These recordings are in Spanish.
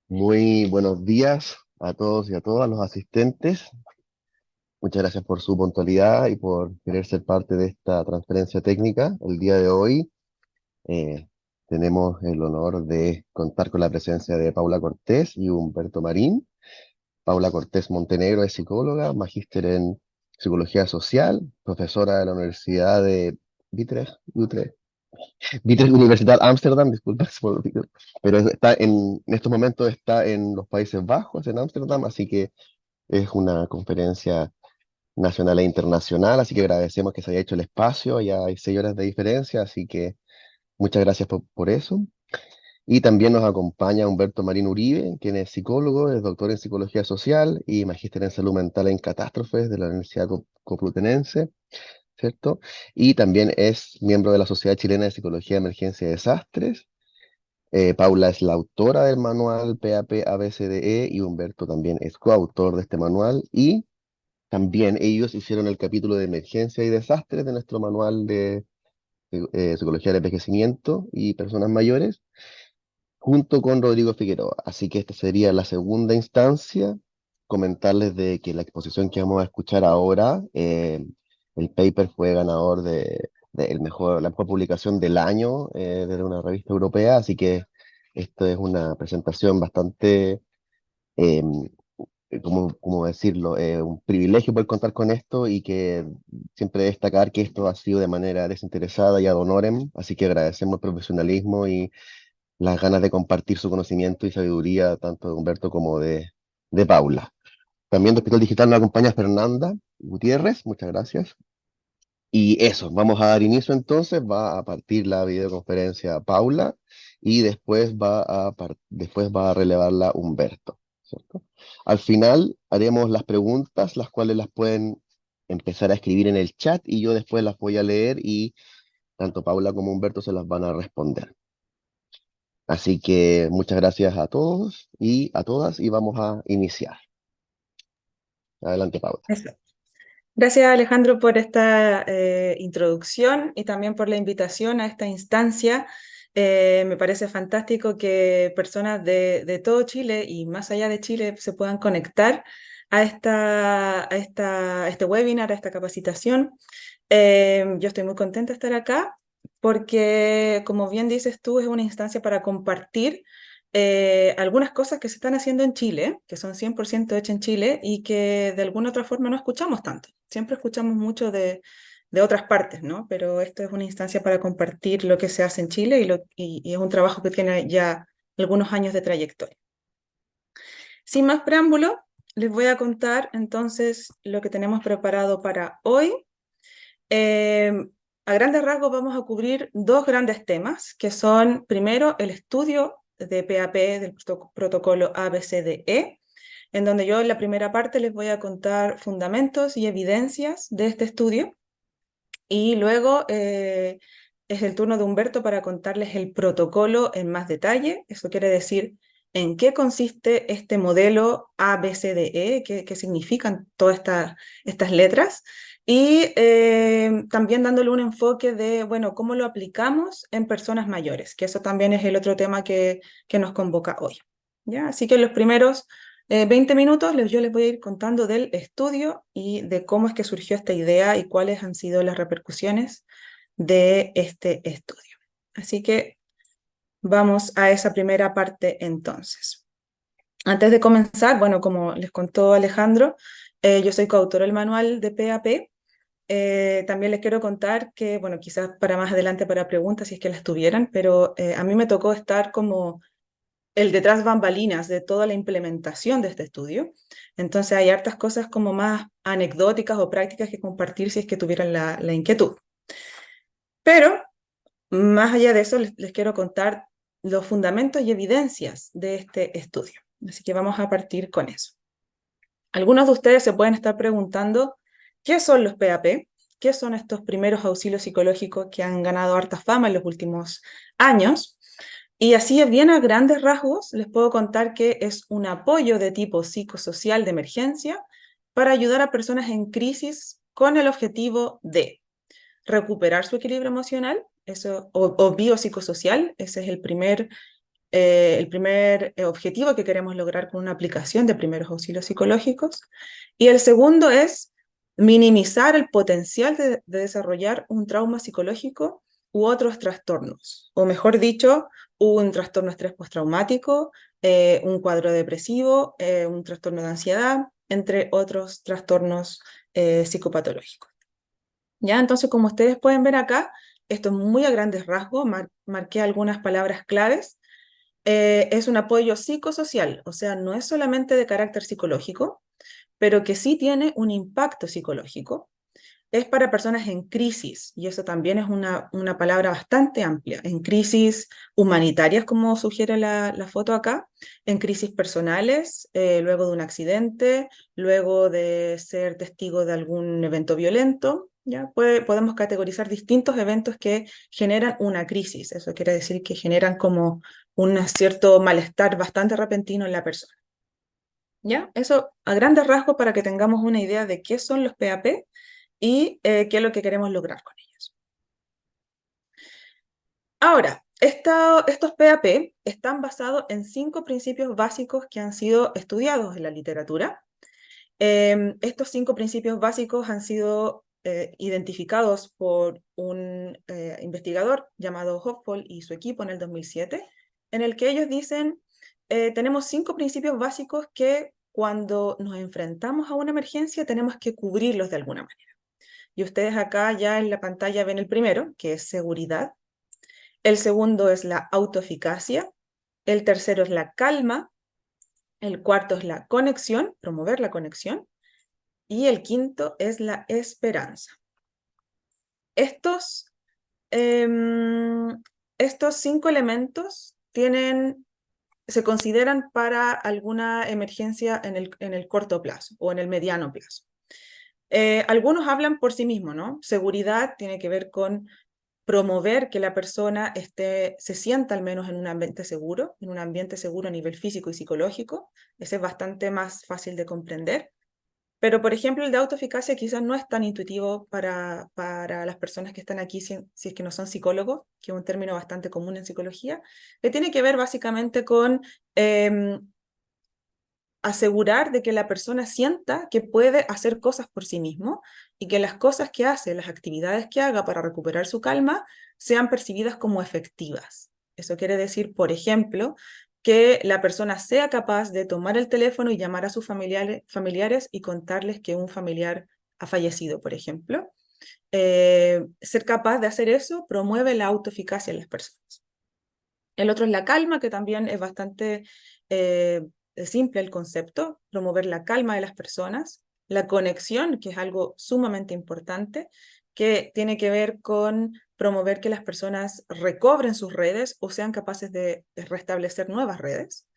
Muy buenos días a todos y a todas los asistentes. Muchas gracias por su puntualidad y por querer ser parte de esta transferencia técnica. El día de hoy eh, tenemos el honor de contar con la presencia de Paula Cortés y Humberto Marín. Paula Cortés Montenegro es psicóloga, magíster en psicología social, profesora de la Universidad de Utrecht, Universidad Amsterdam, disculpa, pero en estos momentos está en los Países Bajos, en Ámsterdam, así que es una conferencia nacional e internacional, así que agradecemos que se haya hecho el espacio, ya hay 6 horas de diferencia, así que muchas gracias por eso. Y también nos acompaña Humberto Marín Uribe, quien es psicólogo, es doctor en psicología social y magíster en salud mental en catástrofes de la Universidad Complutense, ¿cierto? Y también es miembro de la Sociedad Chilena de Psicología de Emergencia y Desastres. Paula es la autora del manual PAP ABCDE y Humberto también es coautor de este manual y también ellos hicieron el capítulo de emergencia y desastres de nuestro manual de psicología del envejecimiento y personas mayores junto con Rodrigo Figueroa. Así que esta sería la segunda instancia. Comentarles de que la exposición que vamos a escuchar ahora, el paper fue ganador la mejor publicación del año de una revista europea, así que esto es una presentación bastante, eh, ¿cómo decirlo? Un privilegio poder contar con esto y que siempre destacar que esto ha sido de manera desinteresada y ad honorem, así que agradecemos el profesionalismo y las ganas de compartir su conocimiento y sabiduría, tanto de Humberto como de Paula. También de Hospital Digital nos acompaña Fernanda Gutiérrez, muchas gracias. Y eso, vamos a dar inicio entonces, va a partir la videoconferencia Paula y después va a relevarla Humberto, ¿cierto? Al final haremos las preguntas, las cuales las pueden empezar a escribir en el chat y yo después las voy a leer y tanto Paula como Humberto se las van a responder. Así que muchas gracias a todos y a todas y vamos a iniciar. Adelante, Paula. Eso. Gracias, Alejandro, por esta introducción y también por la invitación a esta instancia. Me parece fantástico que personas de todo Chile y más allá de Chile se puedan conectar a este webinar, a esta capacitación. Yo estoy muy contenta de estar acá porque, como bien dices tú, es una instancia para compartir algunas cosas que se están haciendo en Chile, que son 100% hechas en Chile y que de alguna otra forma no escuchamos tanto. Siempre escuchamos mucho de otras partes, ¿no? Pero esto es una instancia para compartir lo que se hace en Chile y es un trabajo que tiene ya algunos años de trayectoria. Sin más preámbulo, les voy a contar entonces lo que tenemos preparado para hoy. Eh, a grandes rasgos vamos a cubrir dos grandes temas, que son primero el estudio de PAP del protocolo ABCDE, en donde yo en la primera parte les voy a contar fundamentos y evidencias de este estudio, y luego es el turno de Humberto para contarles el protocolo en más detalle. Eso quiere decir en qué consiste este modelo ABCDE, qué significan todas estas letras, y también dándole un enfoque de, bueno, cómo lo aplicamos en personas mayores, que eso también es el otro tema que nos convoca hoy. ¿Ya? Así que en los primeros 20 minutos yo les voy a ir contando del estudio y de cómo es que surgió esta idea y cuáles han sido las repercusiones de este estudio. Así que vamos a esa primera parte entonces. Antes de comenzar, bueno, como les contó Alejandro, yo soy coautora del manual de PAP. También les quiero contar que, bueno, quizás para más adelante para preguntas si es que las tuvieran, pero a mí me tocó estar como el detrás bambalinas de toda la implementación de este estudio. Entonces hay hartas cosas como más anecdóticas o prácticas que compartir si es que tuvieran la inquietud. Pero más allá de eso, les quiero contar los fundamentos y evidencias de este estudio. Así que vamos a partir con eso. Algunos de ustedes se pueden estar preguntando, ¿qué son los PAP? ¿Qué son estos primeros auxilios psicológicos que han ganado harta fama en los últimos años? Y así, bien a grandes rasgos, les puedo contar que es un apoyo de tipo psicosocial de emergencia para ayudar a personas en crisis con el objetivo de recuperar su equilibrio emocional o biopsicosocial, ese es el primer el primer objetivo que queremos lograr con una aplicación de primeros auxilios psicológicos. Y el segundo es minimizar el potencial de desarrollar un trauma psicológico u otros trastornos, o mejor dicho, un trastorno de estrés postraumático, un cuadro depresivo, un trastorno de ansiedad, entre otros trastornos psicopatológicos. ¿Ya? Entonces, como ustedes pueden ver acá, esto es muy a grandes rasgos, marqué algunas palabras claves. Es un apoyo psicosocial, o sea, no es solamente de carácter psicológico, pero que sí tiene un impacto psicológico. Es para personas en crisis, y eso también es una palabra bastante amplia, en crisis humanitarias, como sugiere la foto acá, en crisis personales, luego de un accidente, luego de ser testigo de algún evento violento. ¿Ya? Podemos categorizar distintos eventos que generan una crisis, eso quiere decir que generan como un cierto malestar bastante repentino en la persona. ¿Ya? Eso a grandes rasgos para que tengamos una idea de qué son los PAP y qué es lo que queremos lograr con ellos. Ahora, estos PAP están basados en 5 principios básicos que han sido estudiados en la literatura. Estos 5 principios básicos han sido identificados por un investigador llamado Hopful y su equipo en el 2007, en el que ellos dicen, tenemos 5 principios básicos que cuando nos enfrentamos a una emergencia tenemos que cubrirlos de alguna manera. Y ustedes acá ya en la pantalla ven el primero, que es seguridad. El segundo es la autoeficacia. El tercero es la calma. El cuarto es la conexión, promover la conexión. Y el quinto es la esperanza. Estos, estos 5 elementos se consideran para alguna emergencia en el corto plazo o en el mediano plazo. Algunos hablan por sí mismos, ¿no? Seguridad tiene que ver con promover que la persona se sienta al menos en un ambiente seguro a nivel físico y psicológico. Ese es bastante más fácil de comprender. Pero, por ejemplo, el de autoeficacia quizás no es tan intuitivo para las personas que están aquí, si es que no son psicólogos, que es un término bastante común en psicología, que tiene que ver básicamente con asegurar de que la persona sienta que puede hacer cosas por sí mismo y que las cosas que hace, las actividades que haga para recuperar su calma, sean percibidas como efectivas. Eso quiere decir, por ejemplo, que la persona sea capaz de tomar el teléfono y llamar a sus familiares y contarles que un familiar ha fallecido, por ejemplo. Ser capaz de hacer eso promueve la autoeficacia en las personas. El otro es la calma, que también es bastante simple el concepto, promover la calma de las personas. La conexión, que es algo sumamente importante, que tiene que ver con promover que las personas recobren sus redes o sean capaces de restablecer nuevas redes.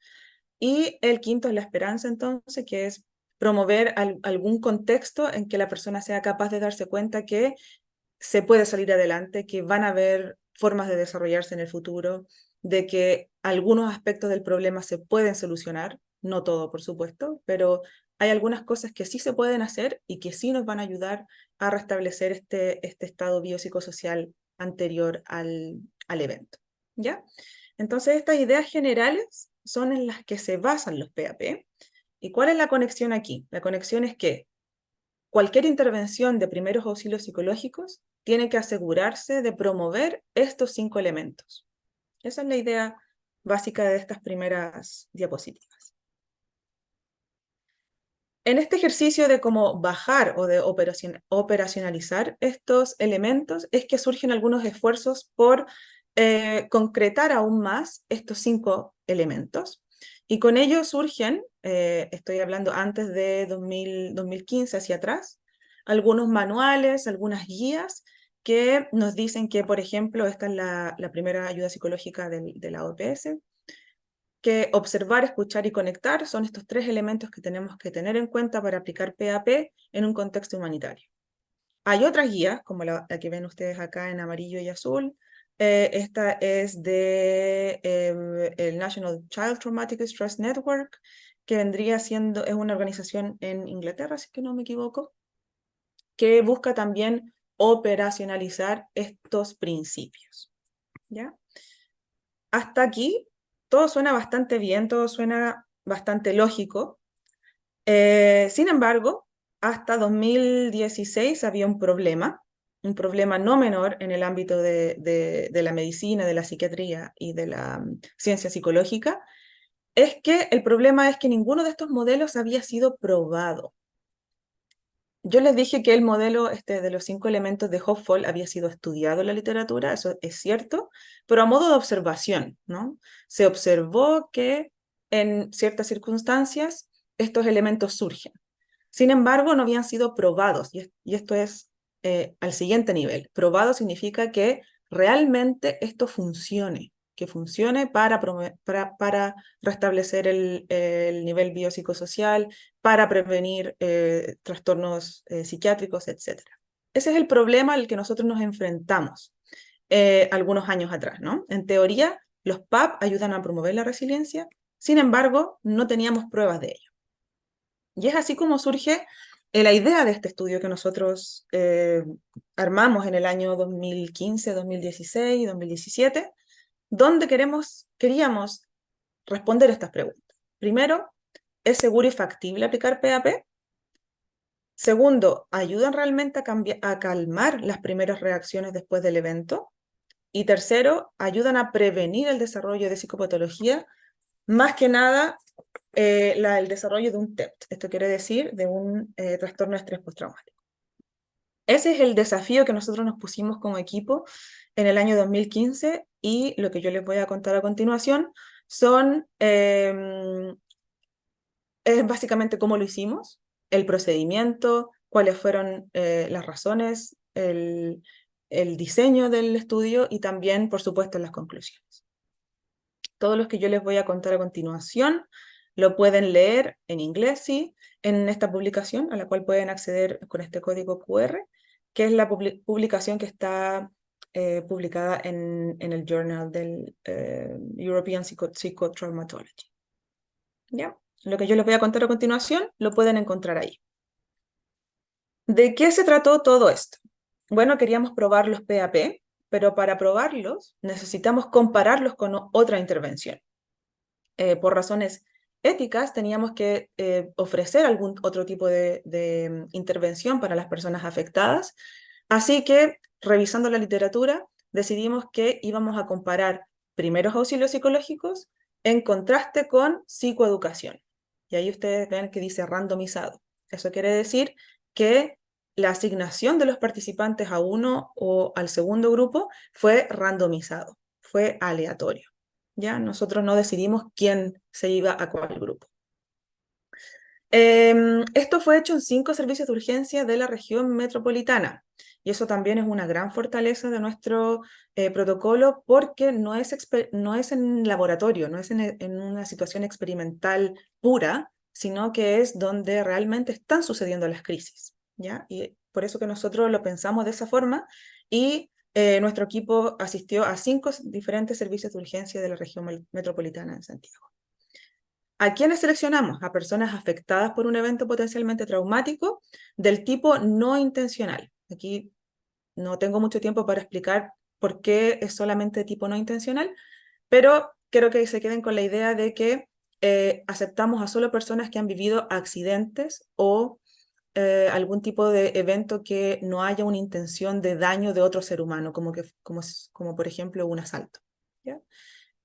Y el quinto es la esperanza, entonces, que es promover algún contexto en que la persona sea capaz de darse cuenta que se puede salir adelante, que van a haber formas de desarrollarse en el futuro, de que algunos aspectos del problema se pueden solucionar, no todo, por supuesto, pero hay algunas cosas que sí se pueden hacer y que sí nos van a ayudar a restablecer este estado biopsicosocial anterior al evento. ¿Ya? Entonces, estas ideas generales son en las que se basan los PAP. ¿Y cuál es la conexión aquí? La conexión es que cualquier intervención de primeros auxilios psicológicos tiene que asegurarse de promover estos 5 elementos. Esa es la idea básica de estas primeras diapositivas. En este ejercicio de cómo bajar o de operacionalizar estos elementos es que surgen algunos esfuerzos por concretar aún más estos 5 elementos. Y con ello surgen, estoy hablando antes de 2015 hacia atrás, algunos manuales, algunas guías que nos dicen que, por ejemplo, esta es la primera ayuda psicológica de la OPS, que observar, escuchar y conectar son estos 3 elementos que tenemos que tener en cuenta para aplicar PAP en un contexto humanitario. Hay otras guías, como la que ven ustedes acá en amarillo y azul. Esta es de el National Child Traumatic Stress Network, que vendría siendo, es una organización en Inglaterra, si que no me equivoco, que busca también operacionalizar estos principios. ¿Ya? Hasta aquí todo suena bastante bien, todo suena bastante lógico. Sin embargo, hasta 2016 había un problema no menor en el ámbito de la medicina, de la psiquiatría y de la ciencia psicológica, es que el problema es que ninguno de estos modelos había sido probado. Yo les dije que el modelo de los 5 elementos de Hopful había sido estudiado en la literatura, eso es cierto, pero a modo de observación, ¿no? Se observó que en ciertas circunstancias estos elementos surgen. Sin embargo, no habían sido probados, y esto es al siguiente nivel. Probado significa que realmente esto funcione, que funcione para restablecer el nivel biopsicosocial, para prevenir trastornos psiquiátricos, etc. Ese es el problema al que nosotros nos enfrentamos algunos años atrás, ¿no? En teoría, los PAP ayudan a promover la resiliencia, sin embargo, no teníamos pruebas de ello. Y es así como surge la idea de este estudio que nosotros armamos en el año 2015, 2016 y 2017, donde queríamos responder estas preguntas. Primero, ¿es seguro y factible aplicar PAP? Segundo, ¿ayudan realmente a calmar las primeras reacciones después del evento? Y tercero, ¿ayudan a prevenir el desarrollo de psicopatología? Más que nada, el desarrollo de un TEPT, esto quiere decir de un trastorno de estrés postraumático. Ese es el desafío que nosotros nos pusimos como equipo en el año 2015 y lo que yo les voy a contar a continuación son es básicamente cómo lo hicimos, el procedimiento, cuáles fueron las razones, el diseño del estudio y también, por supuesto, las conclusiones. Todo lo que yo les voy a contar a continuación lo pueden leer en inglés, sí, en esta publicación a la cual pueden acceder con este código QR, que es la publicación que está publicada en el Journal del European Psychotraumatology. ¿Ya? Lo que yo les voy a contar a continuación lo pueden encontrar ahí. ¿De qué se trató todo esto? Bueno, queríamos probar los PAP, pero para probarlos necesitamos compararlos con otra intervención. Por razones éticas teníamos que ofrecer algún otro tipo de intervención para las personas afectadas, así que revisando la literatura decidimos que íbamos a comparar primeros auxilios psicológicos en contraste con psicoeducación. Y ahí ustedes ven que dice randomizado. Eso quiere decir que la asignación de los participantes a uno o al segundo grupo fue randomizado, fue aleatorio. ¿Ya? Nosotros no decidimos quién se iba a cuál grupo. Esto fue hecho en 5 servicios de urgencia de la región metropolitana. Y eso también es una gran fortaleza de nuestro protocolo porque no es en laboratorio, no es en una situación experimental pura, sino que es donde realmente están sucediendo las crisis. ¿Ya? Y por eso que nosotros lo pensamos de esa forma y nuestro equipo asistió a 5 diferentes servicios de urgencia de la región metropolitana de Santiago. ¿A quiénes seleccionamos? A personas afectadas por un evento potencialmente traumático del tipo no intencional. Aquí no tengo mucho tiempo para explicar por qué es solamente de tipo no intencional, pero quiero que se queden con la idea de que aceptamos a solo personas que han vivido accidentes o algún tipo de evento que no haya una intención de daño de otro ser humano, como por ejemplo un asalto. ¿Ya?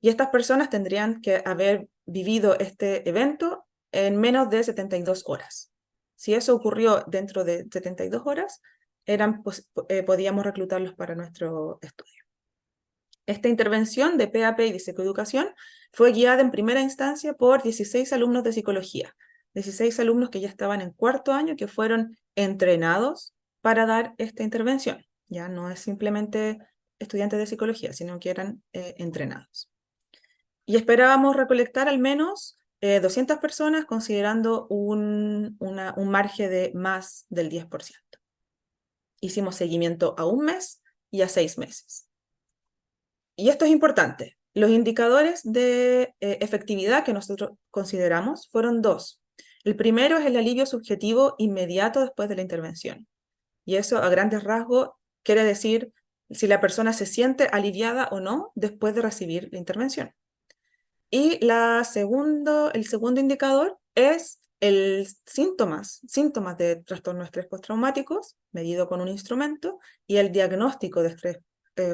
Y estas personas tendrían que haber vivido este evento en menos de 72 horas. Si eso ocurrió dentro de 72 horas, podíamos reclutarlos para nuestro estudio. Esta intervención de PAP y de psicoeducación fue guiada en primera instancia por 16 alumnos de psicología, 16 alumnos que ya estaban en 4º año, que fueron entrenados para dar esta intervención. Ya no es simplemente estudiantes de psicología, sino que eran entrenados. Y esperábamos recolectar al menos 200 personas, considerando un margen de más del 10%. Hicimos seguimiento a 1 mes y a 6 meses. Y esto es importante. Los indicadores de efectividad que nosotros consideramos fueron 2. El primero es el alivio subjetivo inmediato después de la intervención. Y eso, a grandes rasgos, quiere decir si la persona se siente aliviada o no después de recibir la intervención. Y el segundo indicador es el síntomas de trastorno de estrés postraumáticos, medido con un instrumento, y el diagnóstico de estrés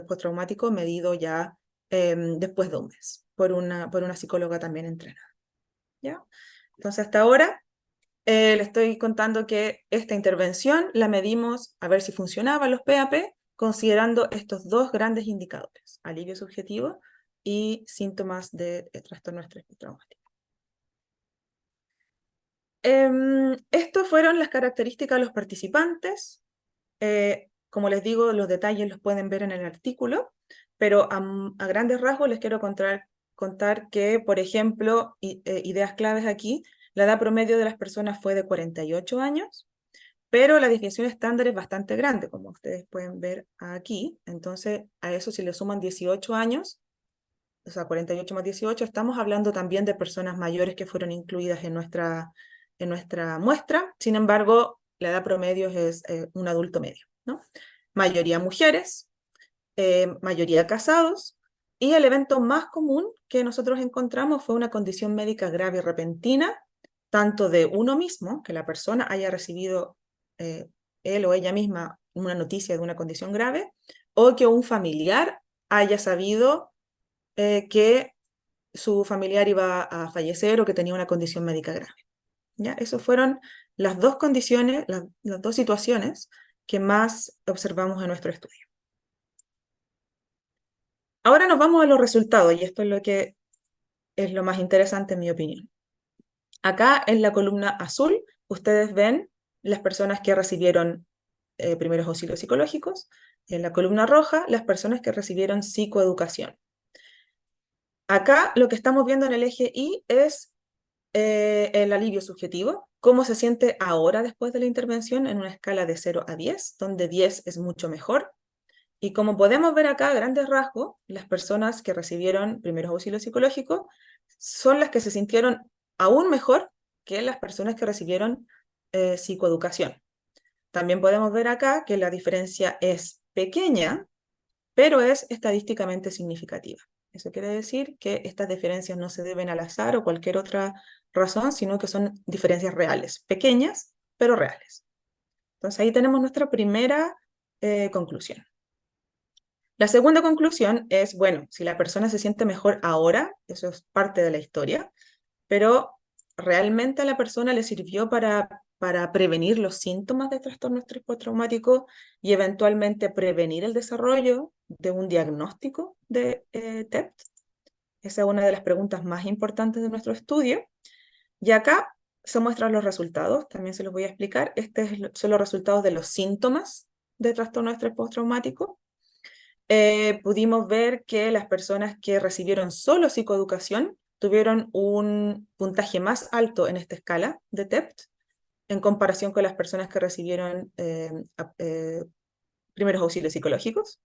postraumático medido ya después de un mes, por una psicóloga también entrenada. ¿Ya? Entonces, hasta ahora le estoy contando que esta intervención la medimos a ver si funcionaban los PAP, considerando estos dos grandes indicadores, alivio subjetivo y síntomas de trastorno de estrés postraumático. Estos fueron las características de los participantes. Como les digo, los detalles los pueden ver en el artículo, pero a grandes rasgos les quiero contar que, por ejemplo, ideas claves aquí, la edad promedio de las personas fue de 48 años, pero la desviación estándar es bastante grande, como ustedes pueden ver aquí. Entonces, a eso si le suman 18 años, o sea, 48 más 18, estamos hablando también de personas mayores que fueron incluidas en nuestra muestra. Sin embargo, la edad promedio es un adulto medio, ¿no? Mayoría mujeres, mayoría casados, y el evento más común que nosotros encontramos fue una condición médica grave y repentina, tanto de uno mismo, que la persona haya recibido eh, él o ella misma una noticia de una condición grave, o que un familiar haya sabido que su familiar iba a fallecer o que tenía una condición médica grave. ¿Ya? Esas fueron las dos condiciones, las dos situaciones que más observamos en nuestro estudio. Ahora nos vamos a los resultados, y esto es lo que es lo más interesante en mi opinión. Acá en la columna azul, ustedes ven las personas que recibieron primeros auxilios psicológicos. En la columna roja, las personas que recibieron psicoeducación. Acá lo que estamos viendo en el eje Y es el alivio subjetivo, cómo se siente ahora después de la intervención en una escala de 0 a 10, donde 10 es mucho mejor. Y como podemos ver acá, a grandes rasgos, las personas que recibieron primeros auxilios psicológicos son las que se sintieron aún mejor que las personas que recibieron psicoeducación. También podemos ver acá que la diferencia es pequeña, pero es estadísticamente significativa. Eso quiere decir que estas diferencias no se deben al azar o cualquier otra razón, sino que son diferencias reales, pequeñas, pero reales. Entonces ahí tenemos nuestra primera conclusión. La segunda conclusión es, bueno, si la persona se siente mejor ahora, eso es parte de la historia, pero ¿realmente a la persona le sirvió para prevenir los síntomas de trastorno estrés postraumático y eventualmente prevenir el desarrollo de un diagnóstico de TEPT? Esa es una de las preguntas más importantes de nuestro estudio. Y acá se muestran los resultados, también se los voy a explicar. Son los resultados de los síntomas de trastorno de estrés postraumático. Pudimos ver que las personas que recibieron solo psicoeducación tuvieron un puntaje más alto en esta escala de TEPT en comparación con las personas que recibieron primeros auxilios psicológicos.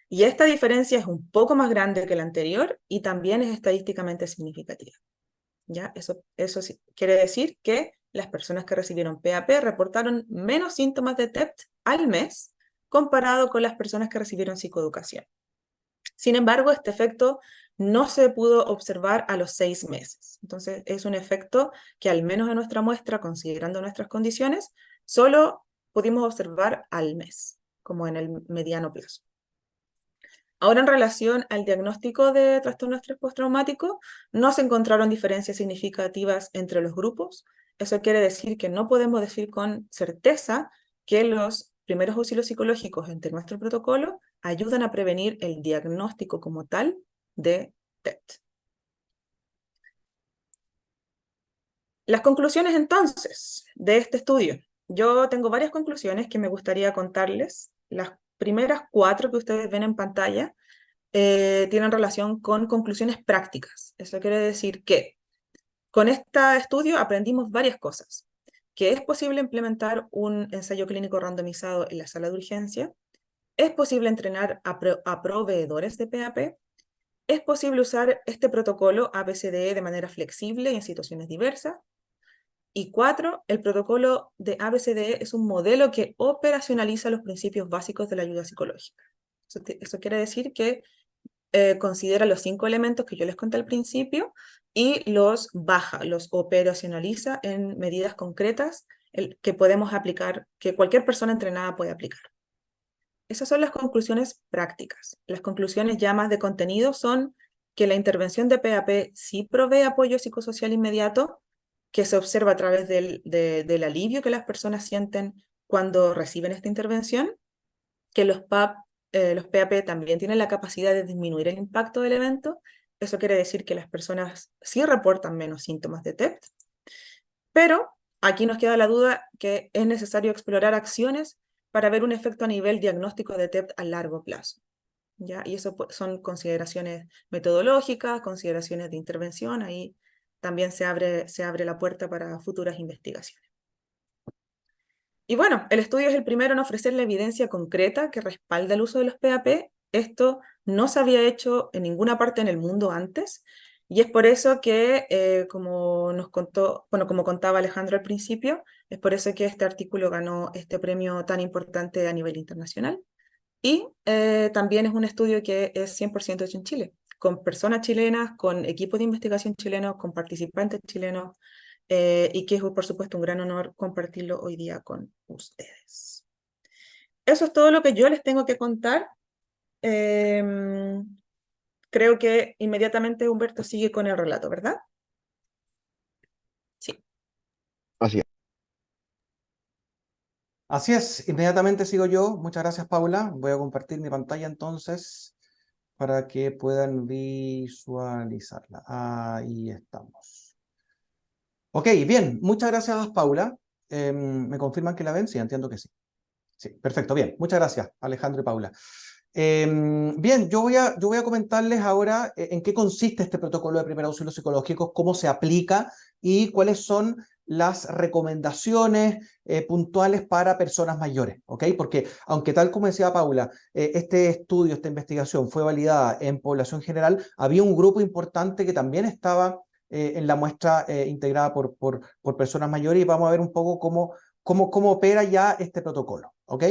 Y esta diferencia es un poco más grande que la anterior y también es estadísticamente significativa. ¿Ya? Eso sí, quiere decir que las personas que recibieron PAP reportaron menos síntomas de TEPT al mes comparado con las personas que recibieron psicoeducación. Sin embargo, este efecto no se pudo observar a los 6 meses. Entonces, es un efecto que al menos en nuestra muestra, considerando nuestras condiciones, solo pudimos observar al mes, como en el mediano plazo. Ahora, en relación al diagnóstico de trastorno de estrés postraumático, no se encontraron diferencias significativas entre los grupos. Eso quiere decir que no podemos decir con certeza que los primeros auxilios psicológicos entre nuestro protocolo ayudan a prevenir el diagnóstico como tal de TET. Las conclusiones entonces de este estudio. Yo tengo varias conclusiones que me gustaría contarles. Las primeras 4 que ustedes ven en pantalla tienen relación con conclusiones prácticas. Eso quiere decir que con este estudio aprendimos varias cosas. Que es posible implementar un ensayo clínico randomizado en la sala de urgencia, es posible entrenar a proveedores de PAP, es posible usar este protocolo ABCDE de manera flexible y en situaciones diversas, y 4, el protocolo de ABCDE es un modelo que operacionaliza los principios básicos de la ayuda psicológica. Eso quiere decir que considera los 5 elementos que yo les conté al principio y los baja, los operacionaliza en medidas concretas que podemos aplicar, que cualquier persona entrenada puede aplicar. Esas son las conclusiones prácticas. Las conclusiones ya más de contenido son que la intervención de PAP sí provee apoyo psicosocial inmediato, que se observa a través del alivio que las personas sienten cuando reciben esta intervención, que los PAP también tienen la capacidad de disminuir el impacto del evento. Eso quiere decir que las personas sí reportan menos síntomas de TEP, pero aquí nos queda la duda que es necesario explorar acciones para ver un efecto a nivel diagnóstico de TEP a largo plazo, ¿ya? Y eso son consideraciones metodológicas, consideraciones de intervención, ahí también se abre la puerta para futuras investigaciones. Y bueno, el estudio es el primero en ofrecer la evidencia concreta que respalda el uso de los PAP. Esto no se había hecho en ninguna parte en el mundo antes, y es por eso que, como nos contó, bueno, como contaba Alejandro al principio, es por eso que este artículo ganó este premio tan importante a nivel internacional. Y también es un estudio que es 100% hecho en Chile, con personas chilenas, con equipos de investigación chilenos, con participantes chilenos, y que es, por supuesto, un gran honor compartirlo hoy día con ustedes. Eso es todo lo que yo les tengo que contar. Creo que inmediatamente Humberto sigue con el relato, ¿verdad? Sí. Así es. Así es, inmediatamente sigo yo. Muchas gracias, Paula. Voy a compartir mi pantalla entonces para que puedan visualizarla. Ahí estamos. Ok, bien. Muchas gracias, Paula. ¿Me confirman que la ven? Sí, entiendo que sí. Sí, perfecto, bien. Muchas gracias, Alejandro y Paula. Bien, yo voy a comentarles ahora en qué consiste este protocolo de primer auxilio psicológico, cómo se aplica y cuáles son las recomendaciones puntuales para personas mayores, ¿ok? Porque aunque tal como decía Paula, este estudio, esta investigación fue validada en población general, había un grupo importante que también estaba en la muestra integrada por personas mayores, y vamos a ver un poco cómo opera ya este protocolo, ¿ok?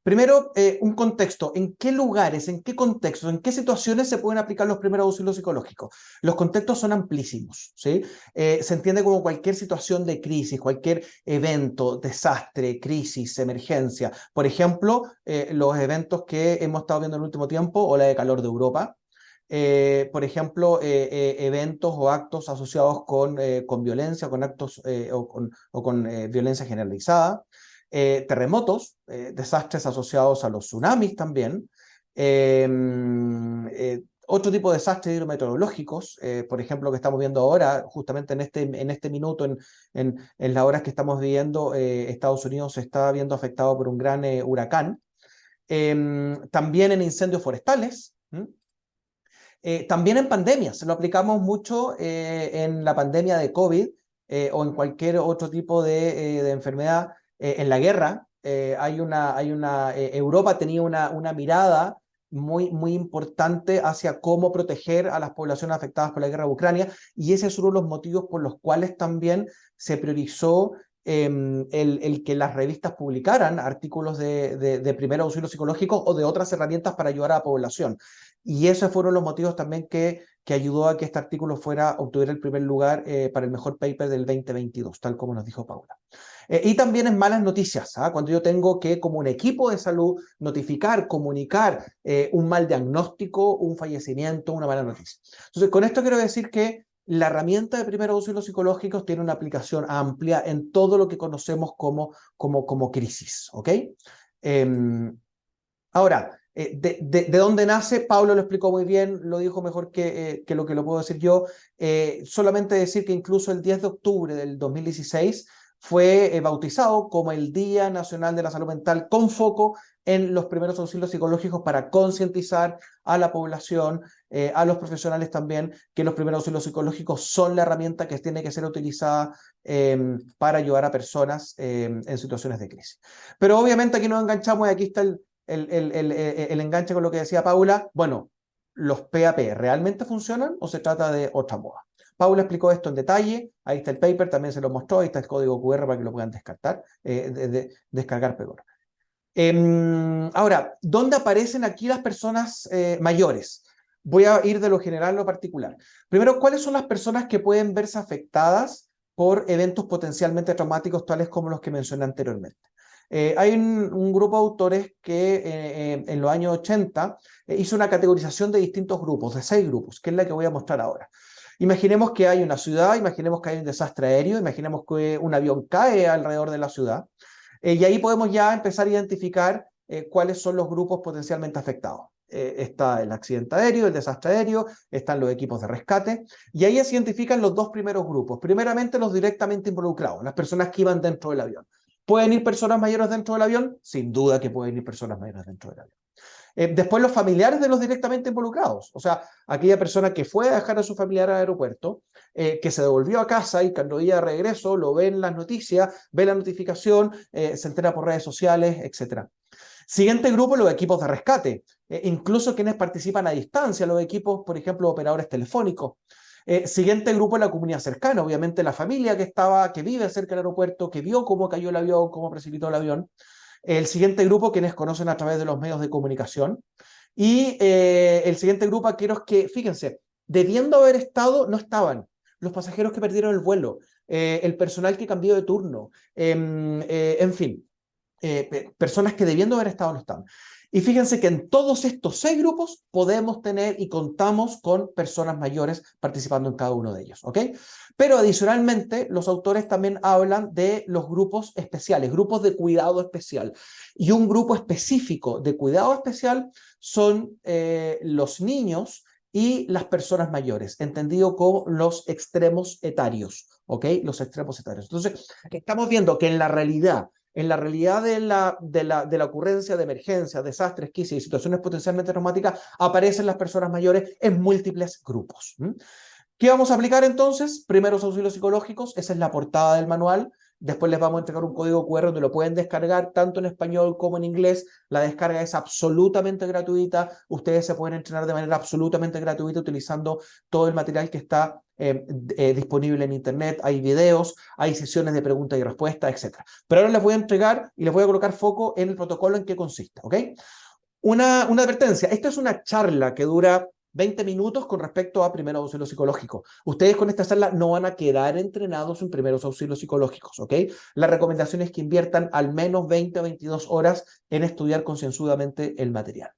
Primero, un contexto. ¿En qué lugares, en qué contextos, en qué situaciones se pueden aplicar los primeros auxilios psicológicos? Los contextos son amplísimos, ¿sí? Se entiende como cualquier situación de crisis, cualquier evento, desastre, crisis, emergencia. Por ejemplo, los eventos que hemos estado viendo en el último tiempo, ola de calor de Europa. Por ejemplo, eventos o actos asociados con violencia, con actos o con violencia generalizada. Terremotos, desastres asociados a los tsunamis también, otro tipo de desastres hidrometeorológicos, por ejemplo, que estamos viendo ahora, justamente en este minuto, en las horas que estamos viviendo, Estados Unidos se está viendo afectado por un gran huracán, también en incendios forestales. También en pandemias, lo aplicamos mucho en la pandemia de COVID o en cualquier otro tipo de enfermedad. En la guerra, Europa tenía una mirada muy importante hacia cómo proteger a las poblaciones afectadas por la guerra de Ucrania, y ese es uno de los motivos por los cuales también se priorizó el que las revistas publicaran artículos de primer auxilio psicológico o de otras herramientas para ayudar a la población. Y esos fueron los motivos también que ayudó a que este artículo obtuviera el primer lugar para el mejor paper del 2022, tal como nos dijo Paula. Y también en malas noticias, ¿ah? Cuando yo tengo que, como un equipo de salud, notificar, comunicar un mal diagnóstico, un fallecimiento, una mala noticia. Entonces, con esto quiero decir que la herramienta de primeros auxilios psicológicos tiene una aplicación amplia en todo lo que conocemos como crisis, ¿ok? Ahora, ¿de dónde nace? Pablo lo explicó muy bien, lo dijo mejor que lo puedo decir yo. Solamente decir que incluso el 10 de octubre del 2016 fue bautizado como el Día Nacional de la Salud Mental, con foco en los primeros auxilios psicológicos, para concientizar a la población, a los profesionales también, que los primeros auxilios psicológicos son la herramienta que tiene que ser utilizada para ayudar a personas en situaciones de crisis. Pero obviamente aquí nos enganchamos y aquí está el enganche con lo que decía Paula. Bueno, ¿los PAP realmente funcionan o se trata de otra moda? Paula explicó esto en detalle, ahí está el paper, también se lo mostró, ahí está el código QR para que lo puedan descargar, perdón. Ahora, ¿dónde aparecen aquí las personas mayores? Voy a ir de lo general a lo particular. Primero, ¿cuáles son las personas que pueden verse afectadas por eventos potencialmente traumáticos tales como los que mencioné anteriormente? Hay un grupo de autores que en los años 80 hizo una categorización de distintos grupos, de 6 grupos, que es la que voy a mostrar ahora. Imaginemos que hay una ciudad, imaginemos que hay un desastre aéreo, imaginemos que un avión cae alrededor de la ciudad, y ahí podemos ya empezar a identificar cuáles son los grupos potencialmente afectados. Está el accidente aéreo, el desastre aéreo, están los equipos de rescate, y ahí se identifican los 2 primeros grupos. Primeramente, los directamente involucrados, las personas que iban dentro del avión. ¿Pueden ir personas mayores dentro del avión? Sin duda que pueden ir personas mayores dentro del avión. Después los familiares de los directamente involucrados, o sea, aquella persona que fue a dejar a su familiar al aeropuerto, que se devolvió a casa y cuando iba de regreso lo ve en las noticias, ve la notificación, se entera por redes sociales, etc. Siguiente grupo, los equipos de rescate, incluso quienes participan a distancia, los equipos, por ejemplo, operadores telefónicos. Siguiente grupo, la comunidad cercana, obviamente la familia que vive cerca del aeropuerto, que vio cómo cayó el avión, cómo precipitó el avión. El siguiente grupo, quienes conocen a través de los medios de comunicación. Y el siguiente grupo, aquellos que, fíjense, debiendo haber estado, no estaban. Los pasajeros que perdieron el vuelo, el personal que cambió de turno, en fin, personas que debiendo haber estado no estaban. Y fíjense que en todos estos 6 grupos podemos tener y contamos con personas mayores participando en cada uno de ellos, ¿ok? Pero adicionalmente, los autores también hablan de los grupos especiales, grupos de cuidado especial. Y un grupo específico de cuidado especial son los niños y las personas mayores, entendido como los extremos etarios, ¿ok? Los extremos etarios. Entonces, estamos viendo que en la realidad de la ocurrencia de emergencias, desastres, crisis y situaciones potencialmente traumáticas, aparecen las personas mayores en múltiples grupos. ¿Qué vamos a aplicar entonces? Primeros auxilios psicológicos, esa es la portada del manual. Después les vamos a entregar un código QR donde lo pueden descargar tanto en español como en inglés. La descarga es absolutamente gratuita. Ustedes se pueden entrenar de manera absolutamente gratuita utilizando todo el material que está disponible en internet. Hay videos, hay sesiones de preguntas y respuestas, etc. Pero ahora les voy a entregar y les voy a colocar foco en el protocolo en qué consiste, ¿ok? Una advertencia, esta es una charla que dura 20 minutos con respecto a primeros auxilios psicológicos. Ustedes con esta charla no van a quedar entrenados en primeros auxilios psicológicos, ¿ok? La recomendación es que inviertan al menos 20 o 22 horas en estudiar concienzudamente el material.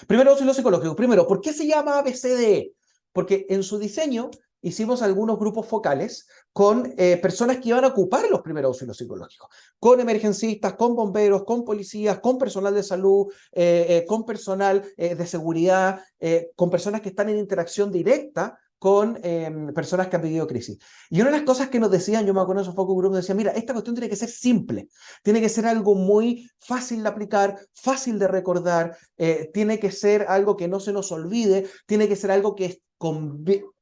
Primero auxilio psicológico. Primero, ¿por qué se llama ABCDE? Porque en su diseño hicimos algunos grupos focales con personas que iban a ocupar los primeros auxilios psicológicos, con emergencistas, con bomberos, con policías, con personal de salud, con personal de seguridad, con personas que están en interacción directa con personas que han vivido crisis. Y una de las cosas que nos decían, yo me acuerdo de esos focus groups, decían, mira, esta cuestión tiene que ser simple, tiene que ser algo muy fácil de aplicar, fácil de recordar, tiene que ser algo que no se nos olvide, tiene que ser algo que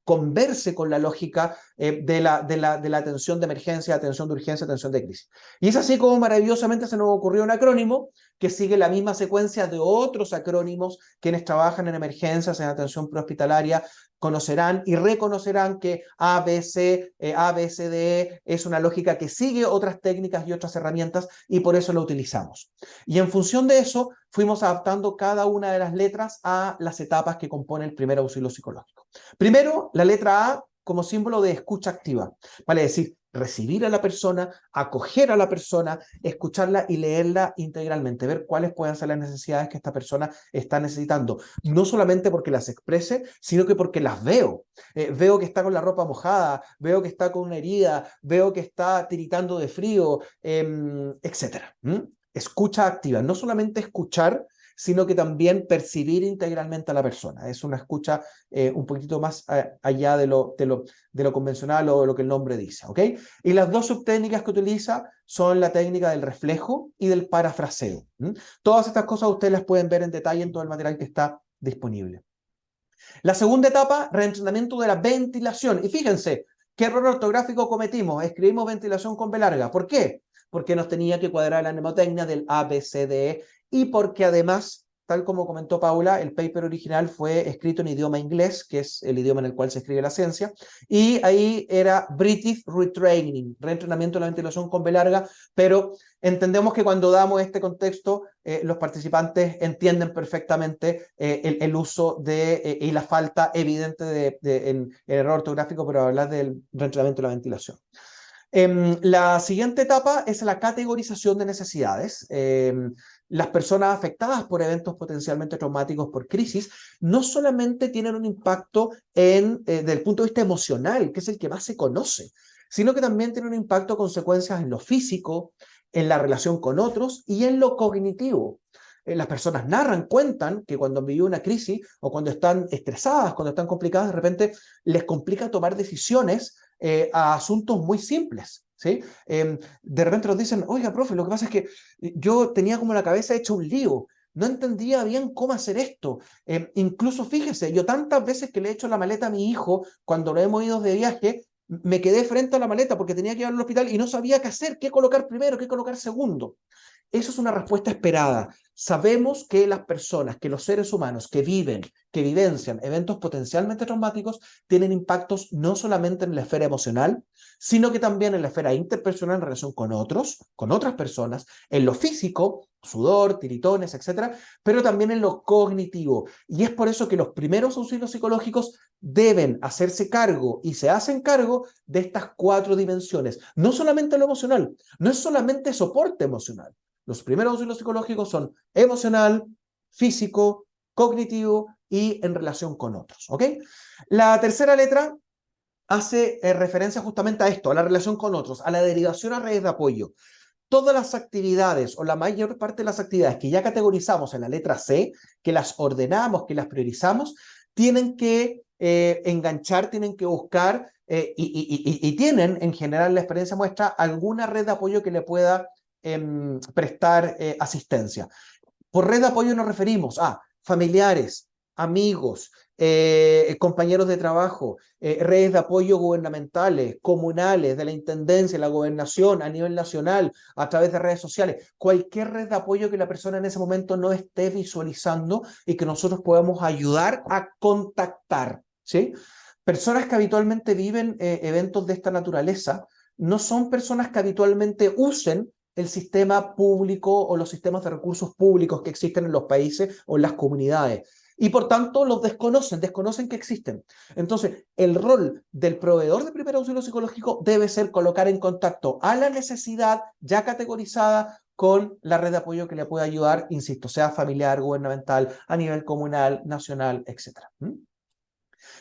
converse con la lógica de la atención de emergencia, atención de urgencia, atención de crisis. Y es así como maravillosamente se nos ocurrió un acrónimo que sigue la misma secuencia de otros acrónimos. Quienes trabajan en emergencias, en atención prehospitalaria, conocerán y reconocerán que ABC, ABCDE es una lógica que sigue otras técnicas y otras herramientas y por eso lo utilizamos. Y en función de eso, fuimos adaptando cada una de las letras a las etapas que componen el primer auxilio psicológico. Primero, la letra A como símbolo de escucha activa, vale decir, recibir a la persona, acoger a la persona, escucharla y leerla integralmente, ver cuáles pueden ser las necesidades que esta persona está necesitando, no solamente porque las exprese, sino que porque las veo. Veo que está con la ropa mojada, veo que está con una herida, veo que está tiritando de frío, etc. Escucha activa, no solamente escuchar, sino que también percibir integralmente a la persona. Es una escucha un poquito más allá de lo convencional o de lo que el nombre dice, ¿ok? Y las 2 subtécnicas que utiliza son la técnica del reflejo y del parafraseo. Todas estas cosas ustedes las pueden ver en detalle en todo el material que está disponible. La segunda etapa, reentrenamiento de la ventilación. Y fíjense, ¿qué error ortográfico cometimos? Escribimos ventilación con B larga. ¿Por qué? Porque nos tenía que cuadrar la mnemotecnia del ABCDE y porque además tal como comentó Paula, el paper original fue escrito en idioma inglés, que es el idioma en el cual se escribe la ciencia, y ahí era British Retraining, reentrenamiento de la ventilación con B larga, pero entendemos que cuando damos este contexto, los participantes entienden perfectamente el uso y la falta evidente en error ortográfico, pero hablar del reentrenamiento de la ventilación. La siguiente etapa es la categorización de necesidades. Las personas afectadas por eventos potencialmente traumáticos por crisis no solamente tienen un impacto desde el punto de vista emocional, que es el que más se conoce, sino que también tienen un impacto, consecuencias en lo físico, en la relación con otros y en lo cognitivo. Las personas narran, cuentan que cuando han vivido una crisis o cuando están estresadas, cuando están complicadas, de repente les complica tomar decisiones a asuntos muy simples, ¿sí? De repente nos dicen, oiga, profe, lo que pasa es que yo tenía como la cabeza hecha un lío, no entendía bien cómo hacer esto. Incluso fíjese, yo tantas veces que le he hecho la maleta a mi hijo cuando lo hemos ido de viaje, me quedé frente a la maleta porque tenía que llevarlo al hospital y no sabía qué hacer, qué colocar primero, qué colocar segundo. Eso es una respuesta esperada. Sabemos que las personas, que los seres humanos que vivencian eventos potencialmente traumáticos, tienen impactos no solamente en la esfera emocional, sino que también en la esfera interpersonal en relación con otros, con otras personas, en lo físico, sudor, tiritones, etcétera, pero también en lo cognitivo. Y es por eso que los primeros auxilios psicológicos deben hacerse cargo y se hacen cargo de estas 4 dimensiones. No solamente lo emocional, no es solamente soporte emocional. Los primeros auxilios psicológicos son emocional, físico, cognitivo y en relación con otros, ¿ok? La tercera letra hace referencia justamente a esto, a la relación con otros, a la derivación a redes de apoyo. Todas las actividades o la mayor parte de las actividades que ya categorizamos en la letra C, que las ordenamos, que las priorizamos, tienen que enganchar, tienen que buscar y tienen, en general, la experiencia muestra alguna red de apoyo que le pueda prestar asistencia. Por red de apoyo nos referimos a familiares, amigos, compañeros de trabajo, redes de apoyo gubernamentales, comunales, de la intendencia, la gobernación, a nivel nacional, a través de redes sociales, cualquier red de apoyo que la persona en ese momento no esté visualizando y que nosotros podamos ayudar a contactar, ¿sí? Personas que habitualmente viven eventos de esta naturaleza no son personas que habitualmente usen el sistema público o los sistemas de recursos públicos que existen en los países o en las comunidades. Y por tanto los desconocen que existen. Entonces, el rol del proveedor de primer auxilio psicológico debe ser colocar en contacto a la necesidad ya categorizada con la red de apoyo que le pueda ayudar, insisto, sea familiar, gubernamental, a nivel comunal, nacional, etc.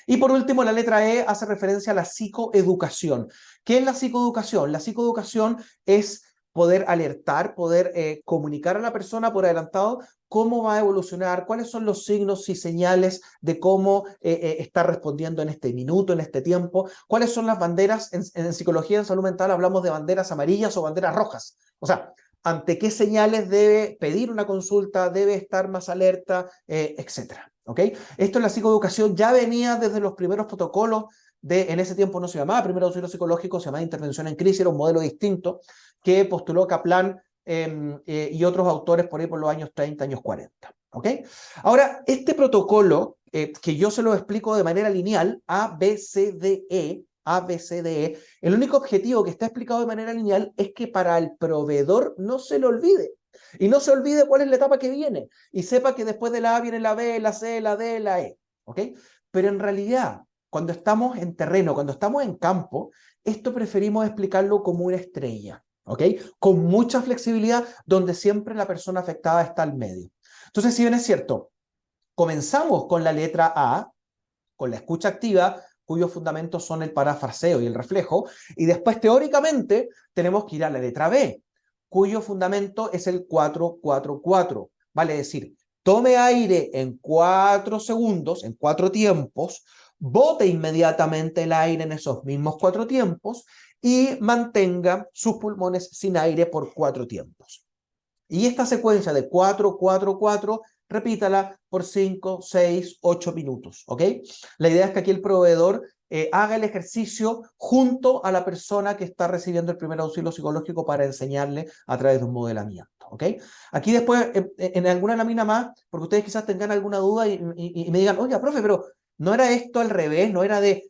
Y por último, la letra E hace referencia a la psicoeducación. ¿Qué es la psicoeducación? La psicoeducación es poder alertar, poder comunicar a la persona por adelantado cómo va a evolucionar, cuáles son los signos y señales de cómo está respondiendo en este minuto, en este tiempo, cuáles son las banderas. En psicología, en salud mental, hablamos de banderas amarillas o banderas rojas. O sea, ante qué señales debe pedir una consulta, debe estar más alerta, etcétera. ¿Okay? Esto en la psicoeducación ya venía desde los primeros protocolos en ese tiempo no se llamaba primer auxilio psicológico, se llamaba intervención en crisis, era un modelo distinto que postuló Kaplan y otros autores por ahí por los años 30, años 40. ¿Okay? Ahora, este protocolo, que yo se lo explico de manera lineal, A, B, C, D, E, A, B, C, D, E, el único objetivo que está explicado de manera lineal es que para el proveedor no se le olvide. Y no se olvide cuál es la etapa que viene. Y sepa que después de la A viene la B, la C, la D, la E. ¿Ok? Pero en realidad, cuando estamos en terreno, cuando estamos en campo, esto preferimos explicarlo como una estrella. ¿Ok? Con mucha flexibilidad, donde siempre la persona afectada está al medio. Entonces, si bien es cierto, comenzamos con la letra A, con la escucha activa, cuyos fundamentos son el parafraseo y el reflejo, y después teóricamente tenemos que ir a la letra B, cuyo fundamento es el 4-4-4. Vale decir, tome aire en 4 segundos, en 4 tiempos, bote inmediatamente el aire en esos mismos 4 tiempos y mantenga sus pulmones sin aire por 4 tiempos. Y esta secuencia de 4-4-4, repítala por 5, 6, 8 minutos, ¿ok? La idea es que aquí el proveedor haga el ejercicio junto a la persona que está recibiendo el primer auxilio psicológico para enseñarle a través de un modelamiento. ¿Ok? Aquí después, en alguna lámina más, porque ustedes quizás tengan alguna duda y me digan, oiga, profe, pero ¿no era esto al revés? ¿No era de